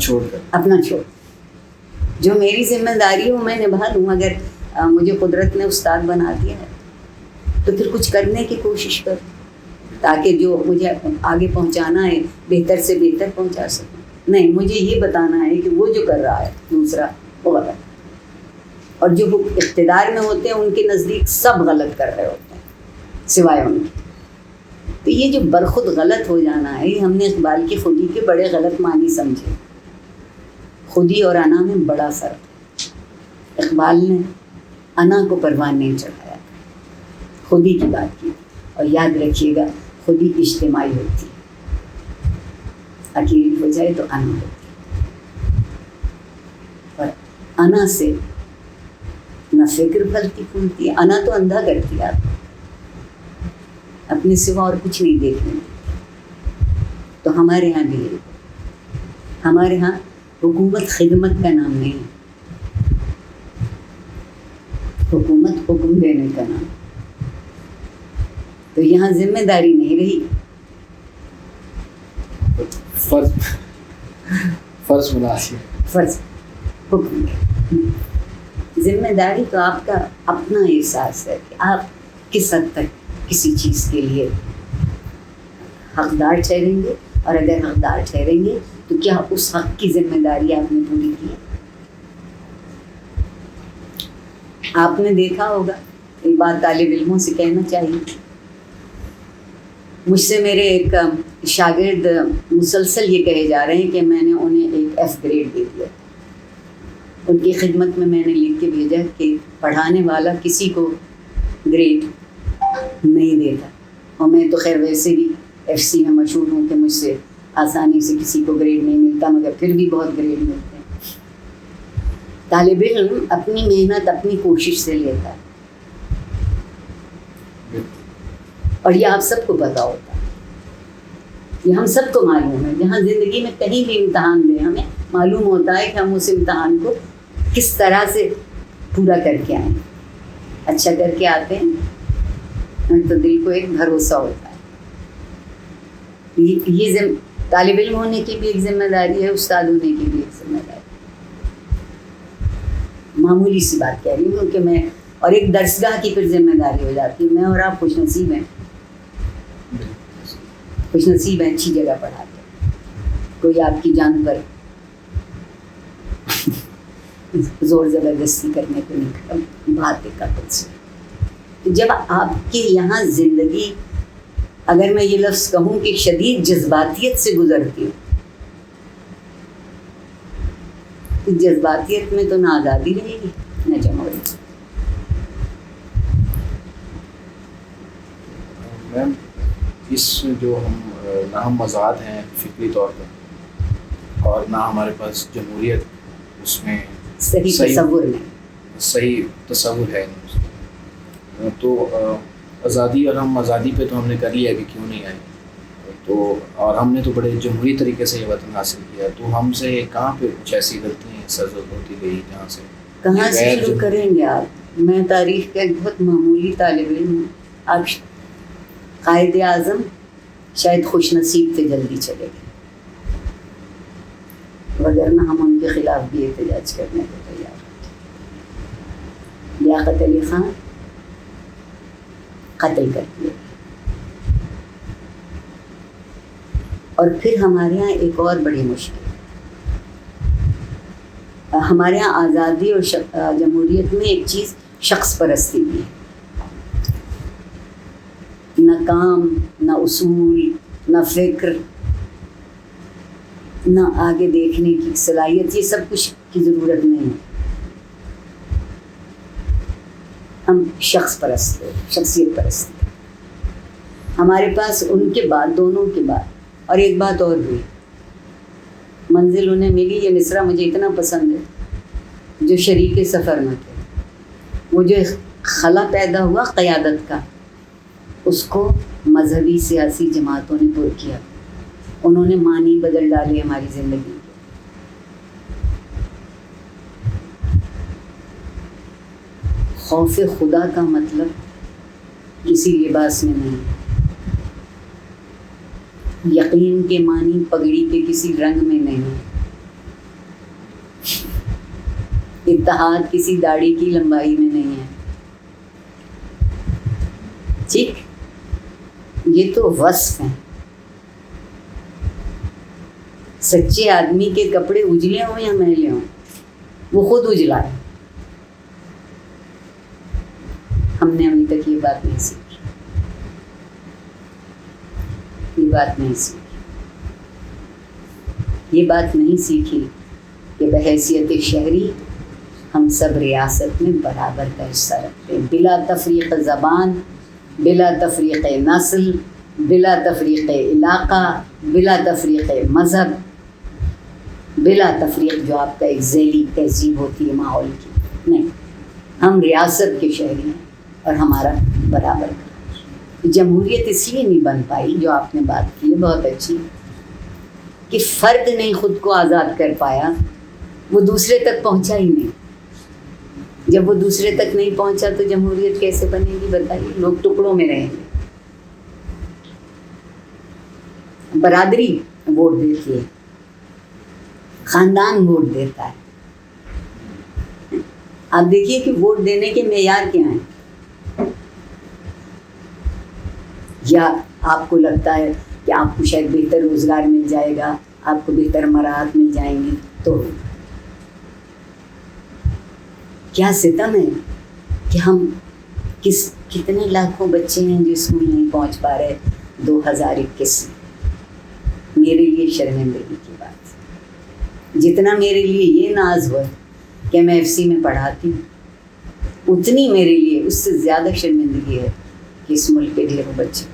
چھوڑ. جو میری ذمہ داری ہو میں نبھا لوں. اگر مجھے قدرت نے استاد بنا دیا ہے تو پھر کچھ کرنے کی کوشش کروں تاکہ جو مجھے آگے پہنچانا ہے بہتر سے بہتر پہنچا سکوں. نہیں، مجھے یہ بتانا ہے کہ وہ جو کر رہا ہے دوسرا وہ غلط ہے. اور جو اقتدار میں ہوتے ہیں ان کے نزدیک سب غلط کر رہے ہوتے ہیں سوائے ان کے. تو یہ جو برخود غلط ہو جانا ہے، ہم نے اقبال کی خودی کے بڑے غلط معنی سمجھے. خودی اور انا میں بڑا فرق ہے. اقبال نے انا کو پروان نہیں چڑھایا، خودی کی بات کی. اور یاد رکھیے گا خودی اجتماعی ہوتی ہے، اکیلی ہو جائے تو انا ہوتی. اور انا سے نہ فکر پھلتی پھولتی ہے. انا تو اندھا کرتی ہے آپ کو، اپنے سوا اور کچھ نہیں دیکھنے. تو ہمارے ہاں بھی ہمارے ہاں حکومت خدمت کا نام نہیں ہے، حکومت حکم دینے کا نام. تو یہاں ذمہ داری نہیں رہی، فرض مناسب. فرض حکم. ذمہ داری تو آپ کا اپنا احساس ہے کہ آپ کس حد تک کسی چیز کے لیے حقدار ٹھہریں گے، اور اگر حقدار ٹھہریں گے تو کیا اس حق کی ذمہ داری آپ نے پوری کی ہے. آپ نے دیکھا ہوگا، ایک بات طالب علموں سے کہنا چاہیے. مجھ سے میرے ایک شاگرد مسلسل یہ کہے جا رہے ہیں کہ میں نے انہیں ایک F گریڈ دے دیا. ان کی خدمت میں نے لکھ کے بھیجا کہ پڑھانے والا کسی کو گریڈ نہیں دیتا. اور میں تو خیر ویسے بھی FC میں مشہور ہوں کہ مجھ سے آسانی سے کسی کو گریڈ نہیں ملتا، مگر پھر بھی بہت گریڈ ملتے ہیں. طالب علم اپنی محنت اپنی کوشش سے لیتا ہے، اور یہ آپ سب کو پتہ ہوتا ہے، یہ ہم سب کو معلوم ہے. جہاں زندگی میں کہیں بھی امتحان دیں ہمیں معلوم ہوتا ہے کہ ہم اس امتحان کو کس طرح سے پورا کر کے آئیں. اچھا کر کے آتے ہیں تو دل کو ایک بھروسہ ہوتا ہے. یہ طالب علم ہونے کی بھی ایک ذمہ داری ہے، استاد ہونے کی بھی ایک ذمہ داری. معمولی سی بات کہہ رہی ہوں کہ میں، اور ایک درسگاہ کی پھر ذمہ داری ہو جاتی ہے. میں اور آپ خوش نصیب ہیں، خوش نصیب ہیں، اچھی جگہ پڑھاتے ہیں. کوئی آپ کی جان پر زور زبردستی کرنے کو نہیں کرتا، بات ایک سے. جب آپ کے یہاں زندگی اگر میں یہ لفظ کہوں کہ شدید جذباتیت سے گزرتی ہوں، اس جذباتیت میں تو نہ آزادی رہے گی نہ جمہوریت۔ میم اس جو نہ ہم آزاد ہیں فکری طور پر اور نہ ہمارے پاس جمہوریت اس میں صحیح تصور نہیں، صحیح تصور ہے، تو آزادی اور ہم آزادی پہ تو ہم نے کر لیا کہ کیوں نہیں آئے، تو اور ہم نے تو بڑے جمہوری طریقے سے یہ وطن حاصل کیا، تو ہم سے کہاں پہ کچھ ایسی غلطیاں سرزد ہوتی گئی جہاں سے کہاں سے شروع کریں گے آپ؟ میں تاریخ کا ایک بہت معمولی طالب علم ہوں، آپ قائد اعظم شاید خوش نصیب تھے جلدی چلے گئے، وگرنہ ہم ان کے خلاف بھی احتجاج کرنے کو تیار ہیں۔ لیاقت علی خان قتل کر دیے، اور پھر ہمارے یہاں ایک اور بڑی مشکل، ہمارے یہاں آزادی اور جمہوریت میں ایک چیز شخص پرستی بھی ہے، نہ کام، نہ اصول، نہ فکر، نہ آگے دیکھنے کی صلاحیت، یہ سب کچھ کی ضرورت نہیں ہے۔ ہم شخص پرست ہیں، شخصیت پرست ہیں۔ ہمارے پاس ان کے بعد، دونوں کے بعد، اور ایک بات اور بھی، منزل انہیں ملی، یہ مصرع مجھے اتنا پسند ہے، جو شریک سفر میں تھے، وہ جو خلا پیدا ہوا قیادت کا، اس کو مذہبی سیاسی جماعتوں نے پر کیا، انہوں نے معنی بدل ڈالے ہماری زندگی کے۔ خوف خدا کا مطلب کسی لباس میں نہیں، یقین کے معنی پگڑی کے کسی رنگ میں نہیں، اتحاد کسی داڑھی کی لمبائی میں نہیں ہے۔ ٹھیک، یہ تو وصف ہیں۔ سچے آدمی کے کپڑے اجلے ہوں یا میلے ہوں، وہ خود اجلا ہے۔ ہم نے ابھی تک یہ بات نہیں سیکھی، یہ بات نہیں سیکھی، یہ بات نہیں سیکھی کہ بحیثیت شہری ہم سب ریاست میں برابر کا حصہ رکھتے ہیں، بلا تفریق زبان، بلا تفریق نسل، بلا تفریق علاقہ، بلا تفریق مذہب، بلا تفریق جو آپ کا ایک ذیلی تہذیب ہوتی ہے ماحول کی، نہیں، ہم ریاست کے شہری ہیں اور ہمارا برابر کا۔ جمہوریت اس لیے نہیں بن پائی، جو آپ نے بات کی ہے بہت اچھی، کہ فرد نہیں خود کو آزاد کر پایا، وہ دوسرے تک پہنچا ہی نہیں۔ جب وہ دوسرے تک نہیں پہنچا تو جمہوریت کیسے بنے گی بتائیے؟ لوگ ٹکڑوں میں رہیں گے۔ برادری ووٹ دیتی ہے، خاندان ووٹ دیتا ہے۔ آپ دیکھیے کہ ووٹ دینے کے معیار کیا ہیں، یا آپ کو لگتا ہے کہ آپ کو شاید بہتر روزگار مل جائے گا، آپ کو بہتر مراحت مل جائیں گی، تو کیا ستم ہے کہ ہم کتنے لاکھوں بچے ہیں جو اسکول نہیں پہنچ پا رہے 2021 میں۔ میرے لیے شرمندگی کی بات، جتنا میرے لیے یہ ناز ہوا کہ میں FC میں پڑھاتی ہوں، اتنی میرے لیے اس سے زیادہ شرمندگی ہے کہ اس ملک کے ڈھیروں بچے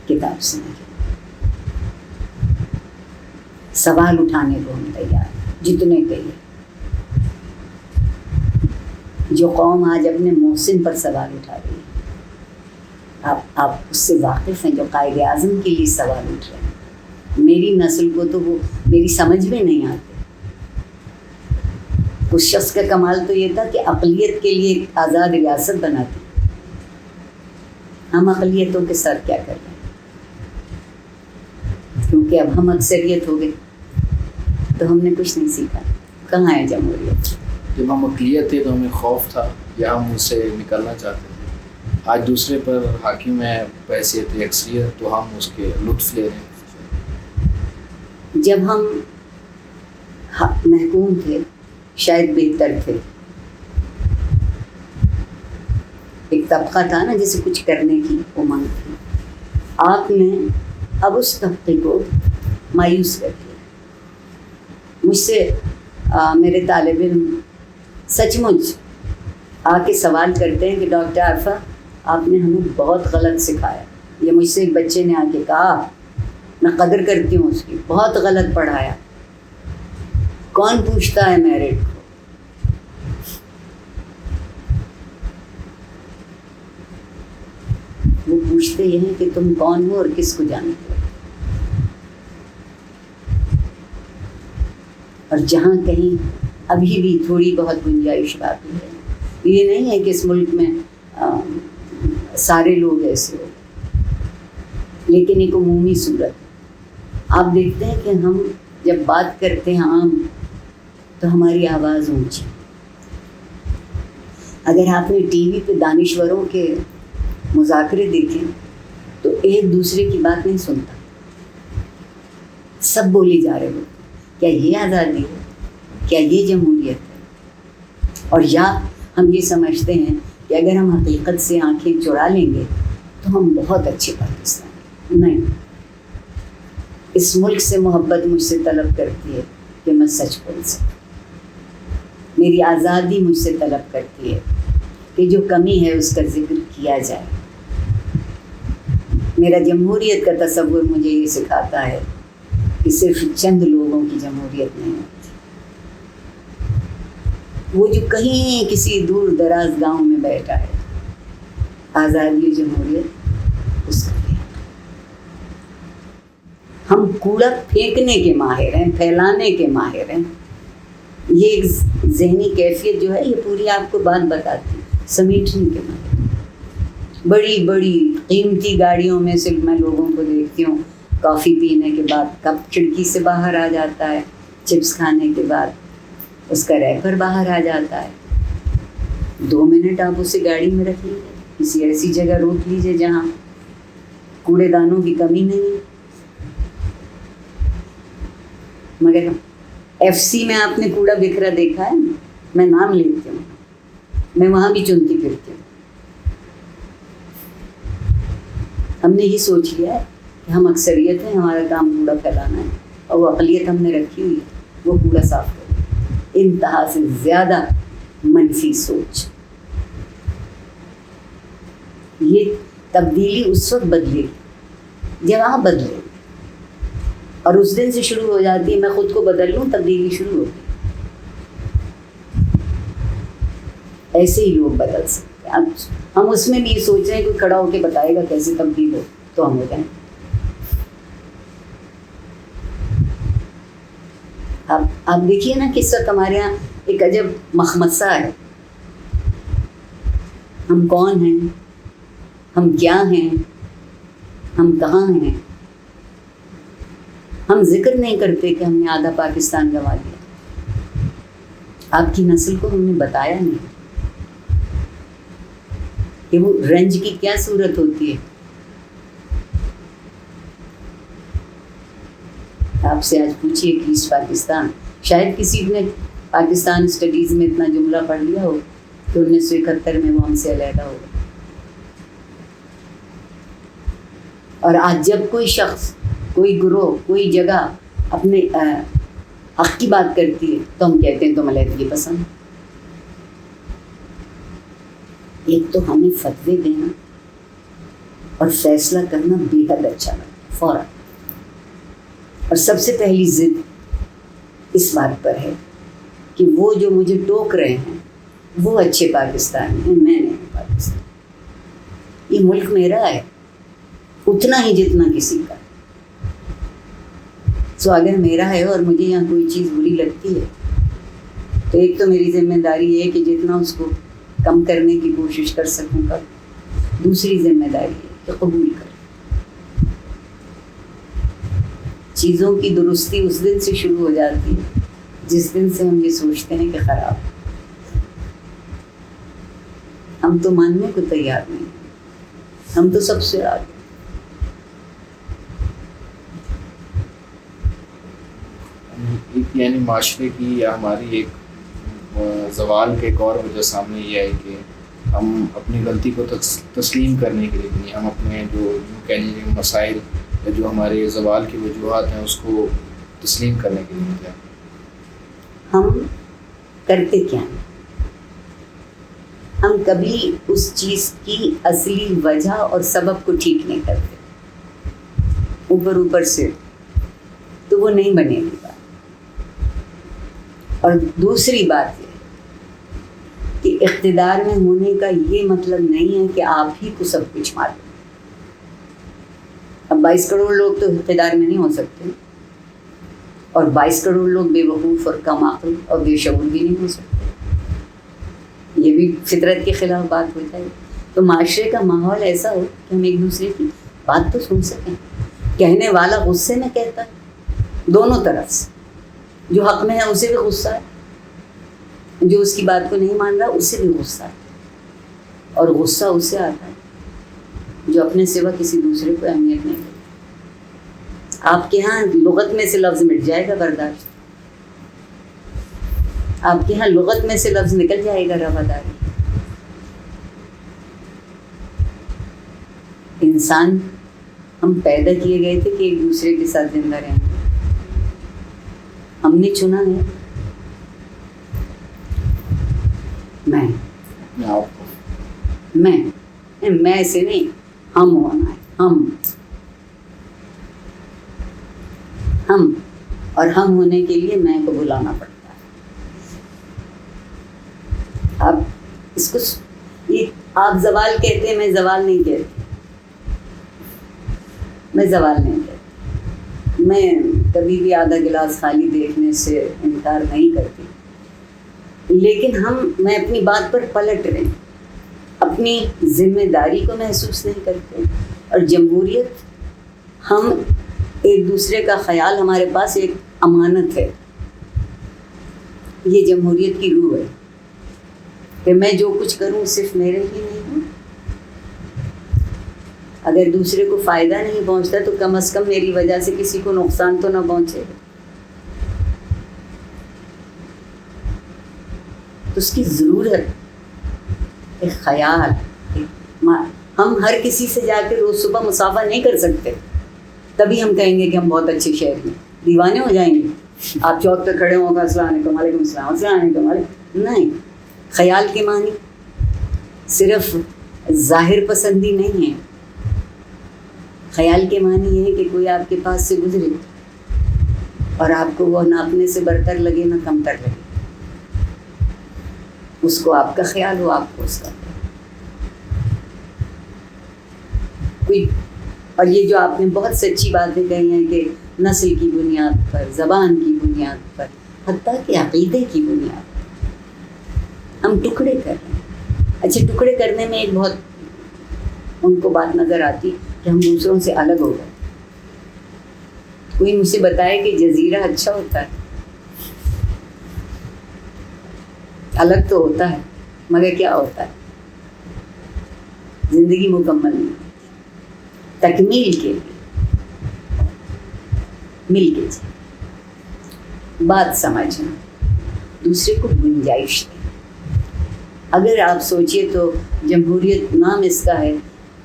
کتاب سے نہیں۔ سوال اٹھانے کو ہم تیار ہیں، جتنے کہیے۔ جو قوم آج اپنے محسن پر سوال اٹھا رہی ہے، آپ اس سے واقف ہیں، جو قائد اعظم کے لیے سوال اٹھ رہے ہیں۔ میری نسل کو تو وہ میری سمجھ میں نہیں آتے۔ اس شخص کا کمال تو یہ تھا کہ اقلیت کے لیے ایک آزاد ریاست بناتے۔ ہم اقلیتوں کے ساتھ کیا کر رہے ہیں؟ کیونکہ اب ہم اکثریت ہو گئے تو ہم نے کچھ نہیں سیکھا۔ کہاں ہے جمہوریت؟ جب ہم اقلیت تھے تو ہمیں خوف تھا یا ہم اس سے نکلنا چاہتے تھے۔ آج دوسرے پر حاکم ہے بحیثیت اکثریت، تو ہم اس کے لطف لے رہے ہیں۔ جب ہم محکوم تھے شاید بہتر تھے، ایک طبقہ تھا نا جسے کچھ کرنے کی امنگ تھی۔ آپ نے اب اس طبقے کو مایوس کر دیا. مجھ سے میرے طالب علم سچ مچ آ کے سوال کرتے ہیں کہ ڈاکٹر عارفہ آپ نے ہمیں بہت غلط سکھایا. یہ مجھ سے ایک بچے نے آ کے کہا, میں قدر کرتی ہوں اس کی, بہت غلط پڑھایا. کون پوچھتا ہے میرٹ کو؟ وہ پوچھتے یہ ہیں کہ تم کون ہو اور کس کو جانتے ہو. اور جہاں کہیں ابھی بھی تھوڑی بہت گنجائش باقی ہے, یہ نہیں ہے کہ اس ملک میں سارے لوگ ایسے ہو, لیکن ایک عمومی صورت ہے. آپ دیکھتے ہیں کہ ہم جب بات کرتے ہیں عام تو ہماری آواز اونچی. اگر آپ نے ٹی وی پہ دانشوروں کے مذاکرے دیکھیں تو ایک دوسرے کی بات نہیں سنتا, سب بولے جا رہے ہوتے. کیا یہ آزادی ہے؟ کیا یہ جمہوریت ہے؟ اور یا ہم یہ سمجھتے ہیں کہ اگر ہم حقیقت سے آنکھیں چرا لیں گے تو ہم بہت اچھے پاکستان ہیں. نہیں, اس ملک سے محبت مجھ سے طلب کرتی ہے کہ میں سچ بول سکوں. میری آزادی مجھ سے طلب کرتی ہے کہ جو کمی ہے اس کا ذکر کیا جائے. میرا جمہوریت کا تصور مجھے یہ سکھاتا ہے کہ صرف چند لوگوں کی جمہوریت نہیں ہوتی. وہ جو کہیں کسی دور دراز گاؤں میں بیٹھا ہے, آزادی و جمہوریت اس کا ہے. ہم کوڑا پھینکنے کے ماہر ہیں, پھیلانے کے ماہر ہیں. یہ ایک ذہنی کیفیت جو ہے یہ پوری آپ کو بات بتاتی ہے. سمیٹنے کے ماہر, بڑی بڑی قیمتی گاڑیوں میں سے میں لوگوں کو دیکھتی ہوں, کافی پینے کے بعد کپ کھڑکی سے باہر آ جاتا ہے, چپس کھانے کے بعد اس کا ریپر باہر آ جاتا ہے. 2 منٹ آپ اسے گاڑی میں رکھ لیجیے, کسی ایسی جگہ روک لیجیے جہاں کوڑے دانوں کی کمی نہیں ہے. مگر FC میں آپ نے کوڑا بکھرا دیکھا ہے؟ میں نام لیتی ہوں, میں وہاں بھی چنتی پھرتی ہوں. ہم نے یہ سوچ لیا ہے کہ ہم اکثریت ہیں, ہمارا کام کوڑا پھیلانا ہے, اور وہ اقلیت ہم نے رکھی ہوئی ہے وہ کوڑا صاف کرے. انتہا سے زیادہ منفی سوچ. یہ تبدیلی اس وقت بدلے جب آپ بدلے, اور اس دن سے شروع ہو جاتی ہے میں خود کو بدل لوں, تبدیلی شروع ہوتی ہے. ایسے ہی لوگ بدل سکتے ہیں. اب ہم اس میں بھی یہ سوچ رہے ہیں کوئی کھڑا ہو کے بتائے گا کیسے تبدیل ہو تو ہم ہو جائیں. آپ دیکھیے نا کس وقت ہمارے یہاں ایک عجب مخمصہ ہے. ہم کون ہیں, ہم کیا ہیں, ہم کہاں ہیں. ہم ذکر نہیں کرتے کہ ہم نے آدھا پاکستان گنوا دیا. آپ کی نسل کو ہم نے بتایا نہیں کہ وہ رنج کی کیا صورت ہوتی ہے. آپ سے آج پوچھیے کہ ایسٹ پاکستان, شاید کسی نے پاکستان اسٹڈیز میں اتنا جملہ پڑھ لیا ہو کہ 1971 میں وہ ہم سے علیحدہ ہو گئے. اور آج جب کوئی شخص, کوئی گروہ, کوئی جگہ اپنے حق کی بات کرتی ہے تو ہم کہتے ہیں تم علیحدگی پسند. ایک تو ہمیں فتوے دینا اور فیصلہ کرنا بے حد اچھا لگتا فوراً. اور سب سے پہلی ضد اس بات پر ہے کہ وہ جو مجھے ٹوک رہے ہیں وہ اچھے پاکستانی ہیں, میں نہیں ہوں پاکستان. یہ ملک میرا ہے اتنا ہی جتنا کسی کا. سو اگر میرا ہے اور مجھے یہاں کوئی چیز بری لگتی ہے تو ایک تو میری ذمہ داری ہے کہ جتنا اس کو کم کرنے کی کوشش کر سکوں گا. دوسری ذمہ داری ہے کہ قبول کریں. چیزوں کی درستی اس دن سے شروع ہو جاتی ہے جس دن سے ہم یہ سوچتے ہیں کہ خراب. ہم تو ماننے کو تیار نہیں, ہم تو سب سے آگے. یعنی معاشرے کی یا ہماری ایک زوال کے ایک اور وجہ سامنے یہ ہے کہ ہم اپنی غلطی کو تسلیم کرنے کے لیے نہیں، ہم اپنے جو یوں کہہ لیجیے مسائل یا جو ہمارے زوال کی وجوہات ہیں اس کو تسلیم کرنے کے لیے کیا ہم کرتے کیا ہیں؟ ہم کبھی اس چیز کی اصلی وجہ اور سبب کو ٹھیک نہیں کرتے، اوپر سے تو وہ نہیں بنے گی بات۔ اور دوسری بات یہ کہ اقتدار میں ہونے کا یہ مطلب نہیں ہے کہ آپ ہی کو سب کچھ معلوم۔ اب 22 کروڑ لوگ تو اقتدار میں نہیں ہو سکتے، اور 22 کروڑ لوگ بے وقوف اور کم عقل اور بے شعور بھی نہیں ہو سکتے، یہ بھی فطرت کے خلاف بات ہو جائے۔ تو معاشرے کا ماحول ایسا ہو کہ ہم ایک دوسرے کی بات تو سن سکیں، کہنے والا غصے میں کہتا ہے دونوں طرف سے، جو حق میں ہے اسے بھی غصہ ہے، جو اس کی بات کو نہیں مان رہا اسے بھی غصہ ہے، اور غصہ اسے آتا ہے جو اپنے سوا کسی دوسرے کو اہمیت نہیں دیتا۔ آپ کے ہاں لغت میں سے لفظ مٹ جائے گا برداشت، آپ کے ہاں لغت میں سے لفظ نکل جائے گا رواداری۔ انسان ہم پیدا کیے گئے تھے کہ ایک دوسرے کے ساتھ زندہ رہیں گے، ہم نے چنا ہے میں سے نہیں، ہم ہونا ہے، ہم اور ہم ہونے کے لیے میں کو بلانا پڑتا ہے۔ آپ اس کو آپ زوال کہتے ہیں، میں زوال نہیں کہتی، میں کبھی بھی آدھا گلاس خالی دیکھنے سے انکار نہیں کرتی، لیکن میں اپنی بات پر پلٹ رہے ہیں، اپنی ذمہ داری کو محسوس نہیں کرتے۔ اور جمہوریت، ہم ایک دوسرے کا خیال ہمارے پاس ایک امانت ہے، یہ جمہوریت کی روح ہے کہ میں جو کچھ کروں صرف میرے ہی نہیں ہوں، اگر دوسرے کو فائدہ نہیں پہنچتا تو کم از کم میری وجہ سے کسی کو نقصان تو نہ پہنچے، تو اس کی ضرورت ایک خیال۔ ہم ہر کسی سے جا کے روز صبح مصافحہ نہیں کر سکتے، تبھی ہم کہیں گے کہ ہم بہت اچھے شہر ہیں، دیوانے ہو جائیں گے۔ آپ چوک پہ کھڑے ہوں گے، السلام علیکم، وعلیکم السلام، السلام علیکم، وعلیکم، نہیں۔ خیال کے معنی صرف ظاہر پسندی نہیں ہے، خیال کے معنی یہ ہے کہ کوئی آپ کے پاس سے گزرے اور آپ کو وہ نہ اپنے سے برتر لگے نہ کمتر لگے، اس کو آپ کا خیال ہو، آپ کو اس کا کوئی۔ اور یہ جو آپ نے بہت سچی باتیں کہی ہیں کہ نسل کی بنیاد پر، زبان کی بنیاد پر، حتیٰ کہ عقیدے کی بنیاد پر ہم ٹکڑے کر رہے ہیں۔ اچھا، ٹکڑے کرنے میں ایک بہت ان کو بات نظر آتی کہ ہم دوسروں سے الگ ہو گئے۔ کوئی مجھ سے بتائے کہ جزیرہ اچھا ہوتا ہے، الگ تو ہوتا ہے مگر کیا ہوتا ہے، زندگی مکمل نہیں ہوتی۔ تکمیل کے لیے مل کے چاہیے، بات سمجھنا، دوسرے کو گنجائش دیں۔ اگر آپ سوچئے تو جمہوریت نام اس کا ہے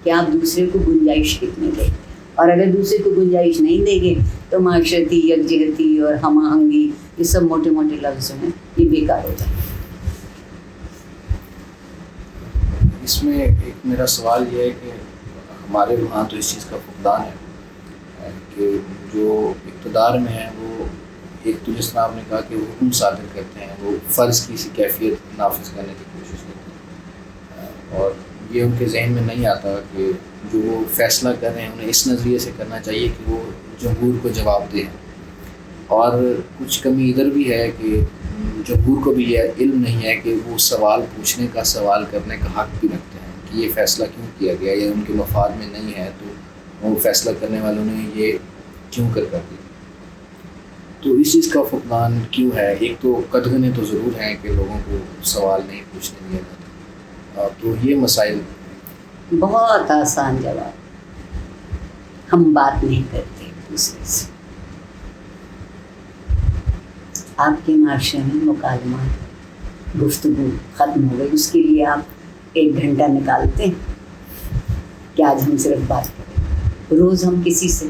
کہ آپ دوسرے کو گنجائش کتنی دیں، اور اگر دوسرے کو گنجائش نہیں دیں گے تو معاشرتی یکجہتی اور ہم آہنگی، یہ سب موٹے موٹے لفظ ہیں، یہ بیکار ہو جائیں گے۔ اس میں ایک میرا سوال یہ ہے کہ ہمارے وہاں تو اس چیز کا فقدان ہے کہ جو اقتدار میں ہیں وہ ایک تو جس طرح آپ نے کہا کہ وہ حکم صادر کرتے ہیں، وہ فرض کی سی کیفیت نافذ کرنے کی کوشش کرتے ہیں، اور یہ ان کے ذہن میں نہیں آتا کہ جو وہ فیصلہ کر رہے ہیں انہیں اس نظریے سے کرنا چاہیے کہ وہ جمہور کو جواب دیں۔ اور کچھ کمی ادھر بھی ہے کہ جمہور کو بھی یہ علم نہیں ہے کہ وہ سوال پوچھنے کا، سوال کرنے کا حق بھی رکھتے ہیں کہ یہ فیصلہ کیوں کیا گیا، یا ان کے مفاد میں نہیں ہے تو وہ فیصلہ کرنے والوں نے یہ کیوں کر دیا۔ تو اس چیز کا فقدان کیوں ہے؟ ایک تو قدغنیں تو ضرور ہیں کہ لوگوں کو سوال نہیں پوچھنے دیا جاتا، تو یہ مسائل۔ بہت آسان جواب، ہم بات نہیں کرتے ایک دوسرے سے۔ آپ کے معاشرے میں مکالمات، گفتگو ختم ہو گئی، اس کے لیے آپ 1 گھنٹہ نکالتے ہیں کہ آج ہم صرف بات کریں. روز ہم کسی سے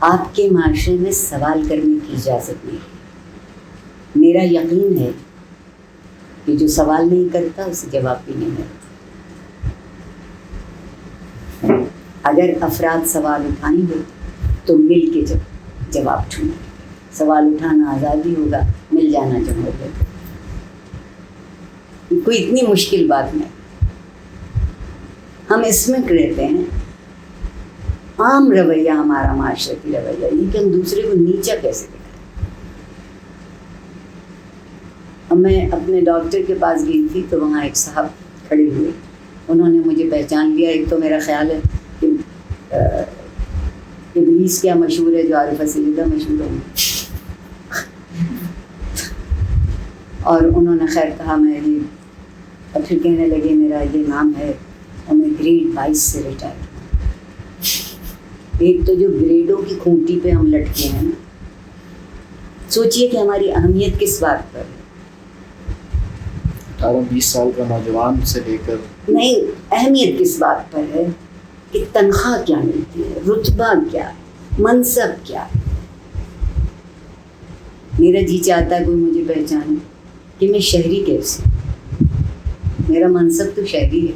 آپ کے معاشرے میں سوال کرنے کی اجازت نہیں ہے. میرا یقین ہے کہ جو سوال نہیں کرتا اسے جواب بھی نہیں ملتا. اگر افراد سوال اٹھائیں گے تو مل کے جواب ڈھونڈیں. سوال اٹھانا آزادی ہوگا, مل جانا جمہوریت. کوئی اتنی مشکل بات نہیں. ہم اس میں رہتے ہیں, عام رویہ ہمارا معاشرتی رویہ, لیکن دوسرے کو نیچا کیسے دکھائیں. اب میں اپنے ڈاکٹر کے پاس گئی تھی تو وہاں ایک صاحب کھڑے ہوئے, انہوں نے مجھے پہچان لیا. ایک تو میرا خیال ہے کہ ابلیس کیا مشہور ہے جو عارفہ سیدہ مشہور ہے, اور انہوں نے خیر کہا میں یہ, اور پھر کہنے لگے میرا یہ نام ہے اور میں گریڈ 22 سے ریٹائر ہوں. ایک تو جو گریڈوں کی کھوٹی پہ ہم لٹکے ہیں, سوچئے کہ ہماری اہمیت کس بات پر ہے. 18-20 سال کا نوجوان سے لے کر نہیں, اہمیت کس بات پر ہے کہ تنخواہ کیا ملتی ہے, رتبہ کیا ہے, منصب کیا ہے. میرا جی چاہتا ہے کوئی مجھے پہچانے کہ میں شہری کیسے, میرا منصب تو شہری ہے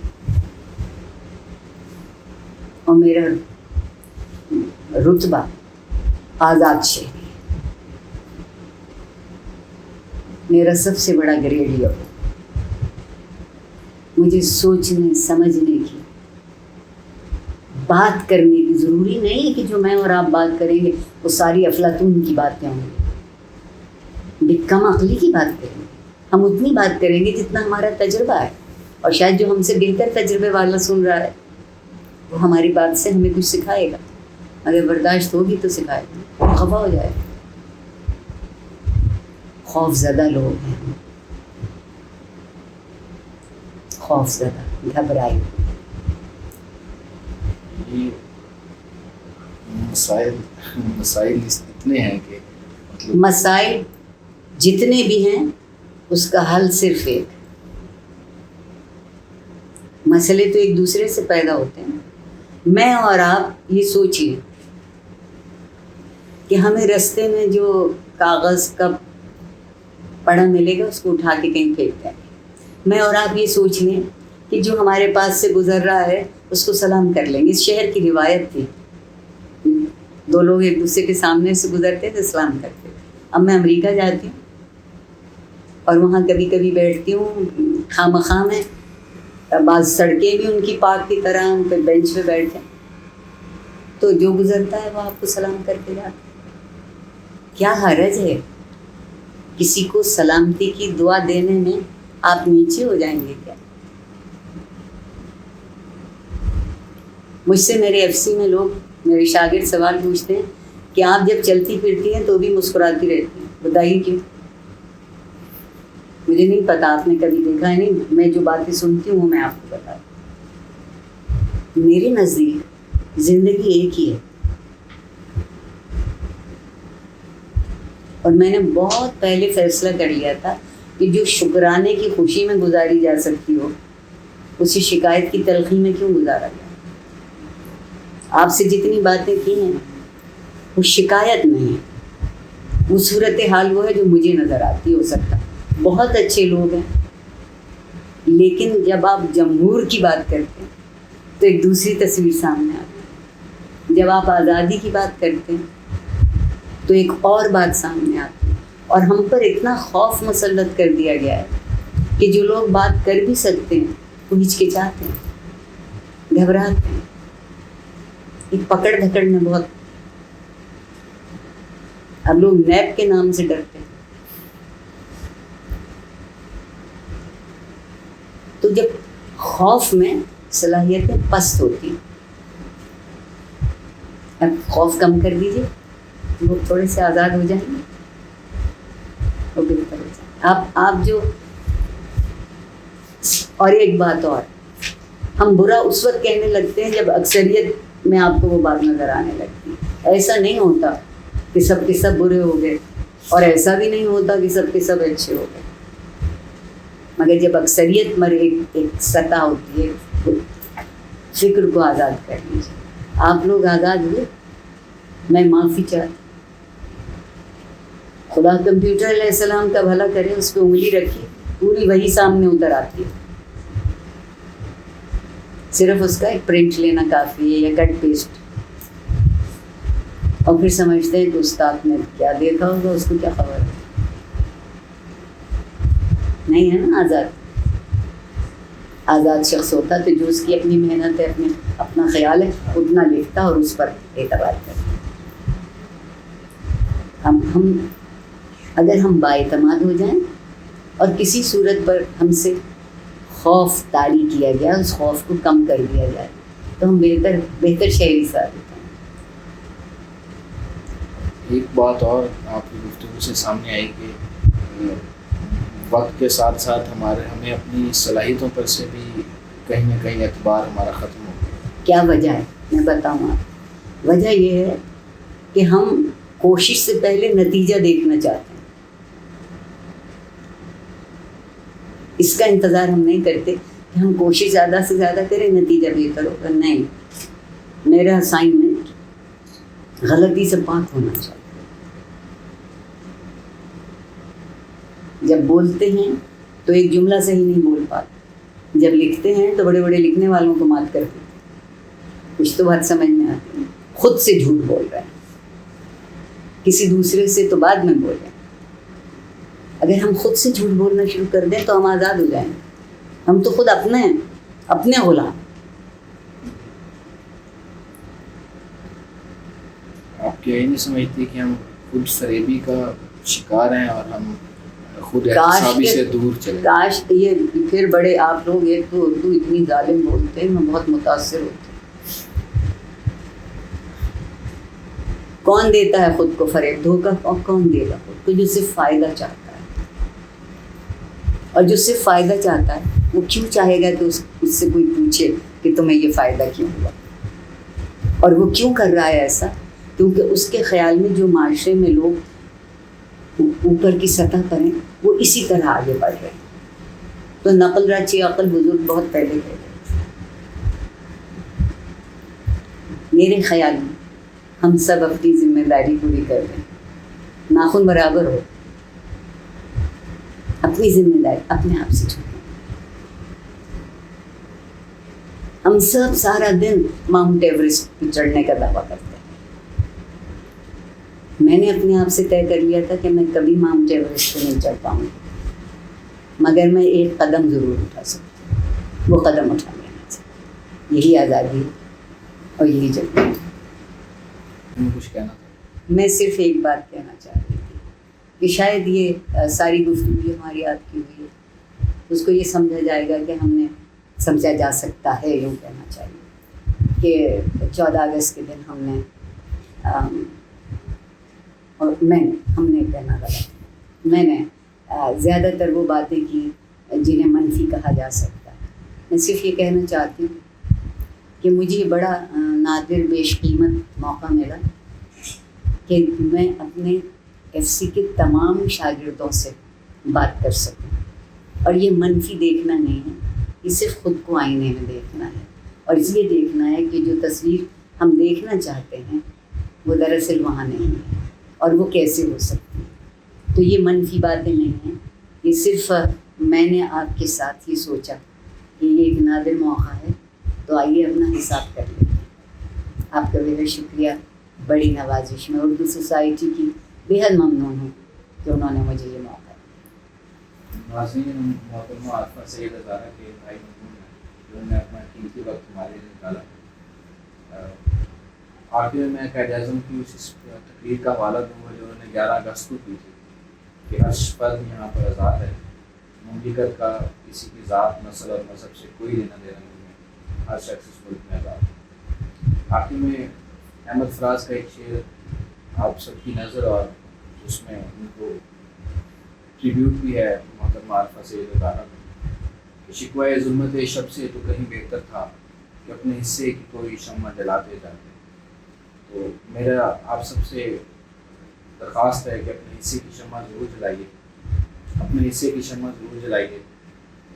اور میرا رتبہ آزاد شہری ہے. میرا سب سے بڑا گریڈ یہ ہو. مجھے سوچنے سمجھنے کی, بات کرنے کی ضروری نہیں ہے کہ جو میں اور آپ بات کریں گے وہ ساری افلاطون کی باتیں ہوں گی. کم عقلی کی بات کریں گے. ہم اتنی بات کریں گے جتنا ہمارا تجربہ ہے, اور شاید جو ہم سے بہتر تجربے والا سن رہا ہے وہ ہماری بات سے ہمیں کچھ سکھائے گا. اگر برداشت ہوگی تو سکھائے گا, خفا ہو جائے گا. خوف زدہ لوگ ہیں, خوف زدہ, گھبرائے. یہ مسائل اتنے ہیں کہ مسائل جتنے بھی ہیں اس کا حل صرف ایک. مسئلے تو ایک دوسرے سے پیدا ہوتے ہیں. میں اور آپ یہ سوچیں کہ ہمیں رستے میں جو کاغذ کا پڑا ملے گا اس کو اٹھا کے کہیں پھینک دیں. میں اور آپ یہ سوچ لیں کہ جو ہمارے پاس سے گزر رہا ہے اس کو سلام کر لیں گے. اس شہر کی روایت تھی, 2 لوگ ایک دوسرے کے سامنے سے گزرتے تھے, سلام کرتے تھے. اب میں امریکہ جاتی ہوں اور وہاں کبھی کبھی بیٹھتی ہوں, خواہ میں بعض سڑکیں بھی ان کی پارک کی طرح, ان پہ بینچ پہ بیٹھے, تو جو گزرتا ہے وہ آپ کو سلام کر کے جاتا. کیا حرج ہے کسی کو سلامتی کی دعا دینے میں؟ آپ نیچے ہو جائیں گے کیا؟ مجھ سے میرے FC میں لوگ, میرے شاگرد سوال پوچھتے ہیں کہ آپ جب چلتی پھرتی ہیں تو بھی مسکراتی رہتی ہیں, بتائیے کیوں؟ مجھے نہیں پتا, آپ نے کبھی دیکھا ہے نہیں. میں جو باتیں سنتی ہوں وہ میں آپ کو بتاتی ہوں. میرے نزدیک زندگی ایک ہی ہے, اور میں نے بہت پہلے فیصلہ کر لیا تھا کہ جو شکرانے کی خوشی میں گزاری جا سکتی ہو اسی شکایت کی تلخی میں کیوں گزارا جائے. آپ سے جتنی باتیں کی ہیں وہ شکایت نہیں ہے, وہ صورتحال وہ ہے جو مجھے نظر آتی. ہو سکتا بہت اچھے لوگ ہیں, لیکن جب آپ جمہور کی بات کرتے ہیں تو ایک دوسری تصویر سامنے آتی ہے. جب آپ آزادی کی بات کرتے ہیں تو ایک اور بات سامنے آتی ہے. اور ہم پر اتنا خوف مسلط کر دیا گیا ہے کہ جو لوگ بات کر بھی سکتے ہیں وہ ہچکچاتے ہیں, گھبراتے ہیں. ایک پکڑ دھکڑ میں بہت, اب لوگ نیب کے نام سے ڈرتے ہیں. تو جب خوف میں صلاحیتیں پست ہوتی, اب خوف کم کر دیجیے, لوگ تھوڑے سے آزاد ہو جائیں گے, وہ بہتر ہو جائے. آپ جو, اور ایک بات اور, ہم برا اس وقت کہنے لگتے ہیں جب اکثریت میں آپ کو وہ بات نظر آنے لگتی. ایسا نہیں ہوتا کہ سب کے سب برے ہو گئے, اور ایسا بھی نہیں ہوتا کہ سب کے سب اچھے ہو گئے. مگر جب اکثریت مر ایک سطح ہوتی ہے تو فکر کو آزاد کر لیجیے. آپ لوگ آزاد ہوئے, میں معافی چاہتی. خدا کمپیوٹر علیہ السلام کا بھلا کرے, اس پہ انگلی رکھی, پوری وہی سامنے اتر آتی ہے. صرف اس کا ایک پرنٹ لینا کافی ہے یا کٹ پیسٹ, اور پھر سمجھتے ہیں کہ استاد نے کیا دیکھا ہوگا, اس کو کیا خبر ہے. نہیں ہے نا آزاد. آزاد شخص ہوتا تو جو اس کی اپنی محنت ہے, اپنا خیال ہے, اتنا لکھتا اور اس پر اعتبار کرتا. ہم اگر ہم بااعتماد ہو جائیں اور کسی صورت پر ہم سے خوف طاری کیا گیا, اس خوف کو کم کر دیا جائے, تو ہم بہتر شہری ثابت ہیں. ایک بات اور آپ کی گفتگو سے سامنے آئی کہ وقت کے ساتھ ساتھ ہمیں اپنی صلاحیتوں پر سے بھی کہیں نہ کہیں اعتبار ہمارا ختم ہو گیا. کیا وجہ ہے میں بتاؤں آپ. وجہ یہ ہے کہ ہم کوشش سے پہلے نتیجہ دیکھنا چاہتے ہیں. اس کا انتظار ہم نہیں کرتے کہ ہم کوشش زیادہ سے زیادہ کریں, نتیجہ بہتر ہوگا. نہیں, میرا اسائنمنٹ غلطی سے پاک ہونا چاہیے. جب بولتے ہیں تو ایک جملہ صحیح نہیں بول پاتے, جب لکھتے ہیں تو بڑے بڑے لکھنے والوں کو مات کرتے ہیں. کچھ تو بات سمجھ میں آتی ہے. خود سے جھوٹ بول رہے ہیں, کسی دوسرے سے تو بعد میں بول رہے ہیں. اگر ہم خود سے جھوٹ بولنا شروع کر دیں تو ہم آزاد ہو جائیں. ہم تو خود اپنے ہیں, اپنے غلام. آپ کیا ہی نہیں سمجھتی کہ ہم خود فریبی کا شکار ہیں اور ہم خود احتسابی سے دور چلے. کاش یہ پھر بڑے آپ لوگ ایک تو اردو اتنی ظالم بولتے ہیں, میں بہت متاثر ہوتی ہوں. کون دیتا ہے خود کو فریب, دھوکہ کون دے گا خود کو؟ جو صرف فائدہ چاہتا ہے. اور جو صرف فائدہ چاہتا ہے وہ کیوں چاہے گا کہ اس سے کوئی پوچھے کہ تمہیں یہ فائدہ کیوں ہوا, اور وہ کیوں کر رہا ہے ایسا؟ کیونکہ اس کے خیال میں جو معاشرے میں لوگ اوپر کی سطح پر ہیں وہ اسی طرح آگے بڑھ رہے ہیں. تو نقل راچی عقل بزرگ بہت پہلے کہہ رہے. میرے خیال میں ہم سب اپنی ذمہ داری پوری کر رہے ہیں. ناخن برابر ہو, اپنی ذمہ داری اپنے آپ سے چھوڑیں. ہم سب سارا دن ماؤنٹ ایوریسٹ پہ چڑھنے کا دعویٰ کرتے ہیں. میں نے اپنے آپ سے طے کر لیا تھا کہ میں کبھی ماؤنٹ ایوریسٹ پہ نہیں چڑھ پاؤں گی, مگر میں ایک قدم ضرور اٹھا سکتی ہوں. وہ قدم اٹھا لینا چاہیے. یہی آزادی اور یہی جنگ. کچھ کہنا تھا؟ میں صرف ایک بات کہنا چاہ رہی تھی کہ شاید یہ ساری گفتگو ہماری آپ کی ہوئی ہے, اس کو یہ سمجھا جائے گا کہ ہم نے سمجھا جا سکتا ہے, یوں کہنا چاہیے کہ 14 اگست کے دن ہم نے اور ہم نے کہنا غلط, میں نے زیادہ تر وہ باتیں کی جنہیں منفی کہا جا سکتا ہے. میں صرف یہ کہنا چاہتی ہوں کہ مجھے بڑا نادر بیش قیمت موقع ملا کہ میں اپنے FC کے تمام شاگردوں سے بات کر سکوں. اور یہ منفی دیکھنا نہیں ہے, یہ صرف خود کو آئینے میں دیکھنا ہے, اور یہ دیکھنا ہے کہ جو تصویر ہم دیکھنا چاہتے ہیں وہ دراصل وہاں نہیں ہے, اور وہ کیسے ہو سکتی ہے. تو یہ منفی باتیں نہیں ہیں, یہ صرف میں نے آپ کے ساتھ ہی سوچا کہ یہ ایک نادر موقع ہے, تو آئیے اپنا حساب کر لیتے ہیں. آپ کا بہت شکریہ, بڑی نوازش. میں اردو سوسائٹی کی بےحد ممنون ہوں کہ انہوں نے مجھے یہ موقع دیا. ناظرین, محترمہ عارفہ سید ہزارہ کے بھائی ممنون ہیں جنہوں نے اپنا قیمتی وقت ہمارے لیے نکالا. آخر میں قائد اعظم کی اس تقریر کا حوالہ دوں گا جو انہوں نے 11 اگست کو کی تھی کہ ہر فرد یہاں پر آزاد ہے, مملکت کا کسی کی ذات, نسل اور مذہب سے کوئی لینا دینا نہیں ہے, ہر شخص اس ملک میں آزاد ہے. آخر میں احمد فراز کا ایک شعر آپ سب کی نظر, اور اس میں ان کو ٹریبیوٹ بھی ہے محترمہ عارفہ سید ہزارہ میں کہ شکوائے ظلمت شب سے تو کہیں بہتر تھا کہ اپنے حصے کی کوئی شمع جلاتے جاتے. تو میرا آپ سب سے درخواست ہے کہ اپنے حصے کی شمع ضرور جلائیے, اپنے حصے کی شمع ضرور جلائیے,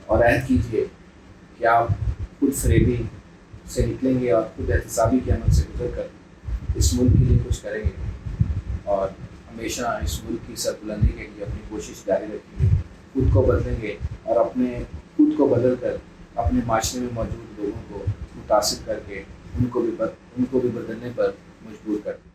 اور عہد کیجیے کہ آپ خود فریبی سے نکلیں گے اور خود احتسابی کے عمل سے گزر کر اس ملک کے لیے کچھ کریں گے اور ہمیشہ اس ملک کی سربلندی کے لیے اپنی کوشش جاری رکھیں گے، خود کو بدلیں گے اور اپنے خود کو بدل کر اپنے معاشرے میں موجود لوگوں کو متاثر کر کے ان کو بھی بدلنے پر مجبور کر دیں۔